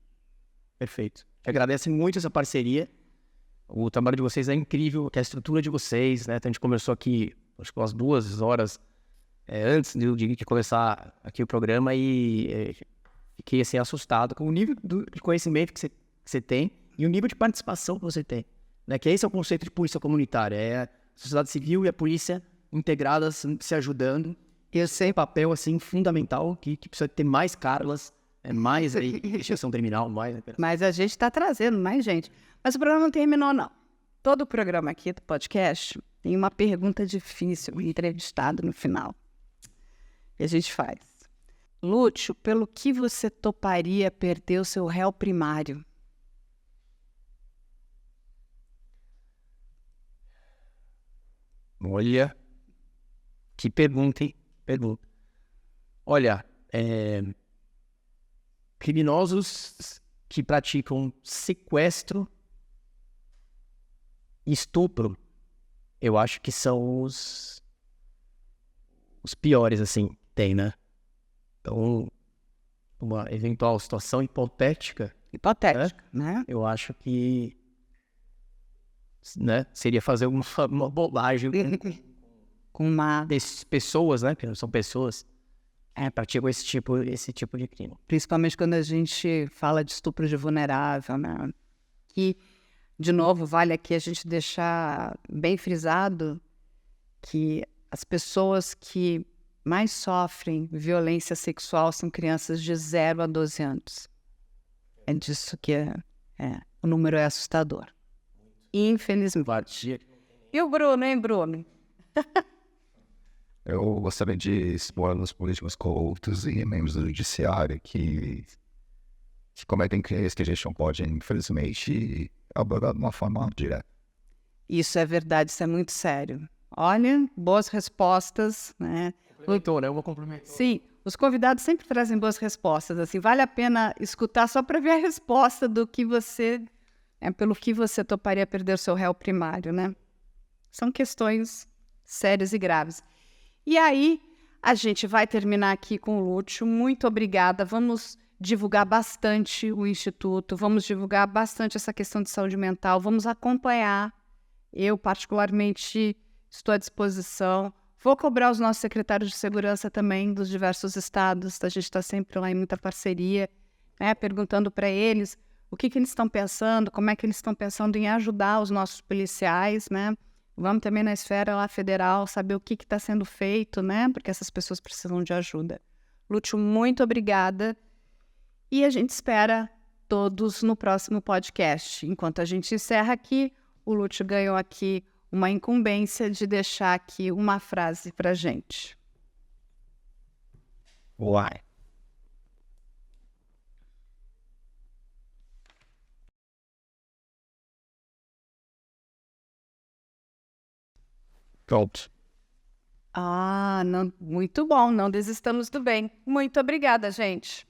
Perfeito. Eu agradeço muito essa parceria. O trabalho de vocês é incrível, que a estrutura de vocês, né? A gente conversou aqui, acho que umas 2 horas antes de começar aqui o programa e fiquei assim assustado com o nível de conhecimento que você tem e o nível de participação que você tem, né? Que esse é o conceito de polícia comunitária, é a sociedade civil e a polícia integradas se ajudando. E esse é um papel assim fundamental que precisa ter mais Carlas, mais investigação criminal, mais... Mas a gente está trazendo mais gente. Mas o programa não terminou, não. Todo o programa aqui do podcast tem uma pergunta difícil, um entrevistado no final. E a gente faz. Lúcio, pelo que você toparia perder o seu réu primário? Olha, que pergunta, hein? Pergunta. Olha, criminosos que praticam sequestro e estupro, eu acho que são os piores, assim, tem, né? Então, uma eventual situação hipotética, né? Eu acho que, né, seria fazer uma bobagem Com uma... dessas pessoas, né? Que não são pessoas, praticam esse tipo de crime. Principalmente quando a gente fala de estupro de vulnerável, né? E, de novo, vale aqui a gente deixar bem frisado que as pessoas que mais sofrem violência sexual são crianças de 0 a 12 anos. É disso que o número é assustador. Infelizmente. E o Bruno, hein, Bruno? Eu gostaria de expor os políticos corruptos e membros do judiciário que cometem crimes que a gente não pode, infelizmente, abordar de uma forma direta. Isso é verdade, isso é muito sério. Olha, boas respostas, né? Complementou, né? Eu vou complementar. Sim, os convidados sempre trazem boas respostas. Assim, vale a pena escutar só para ver a resposta do que você... pelo que você toparia perder o seu réu primário, né? São questões sérias e graves. E aí, a gente vai terminar aqui com o Lúcio. Muito obrigada. Vamos divulgar bastante o Instituto, vamos divulgar bastante essa questão de saúde mental, vamos acompanhar. Eu, particularmente, estou à disposição. Vou cobrar os nossos secretários de segurança também dos diversos estados. A gente está sempre lá em muita parceria, né, perguntando para eles o que eles estão pensando, como é que eles estão pensando em ajudar os nossos policiais, né? Vamos também na esfera lá federal saber o que está sendo feito, né? Porque essas pessoas precisam de ajuda. Lúcio, muito obrigada. E a gente espera todos no próximo podcast. Enquanto a gente encerra aqui, o Lúcio ganhou aqui uma incumbência de deixar aqui uma frase para a gente. Uai. Pronto. Não, muito bom, não desistamos do bem. Muito obrigada, gente.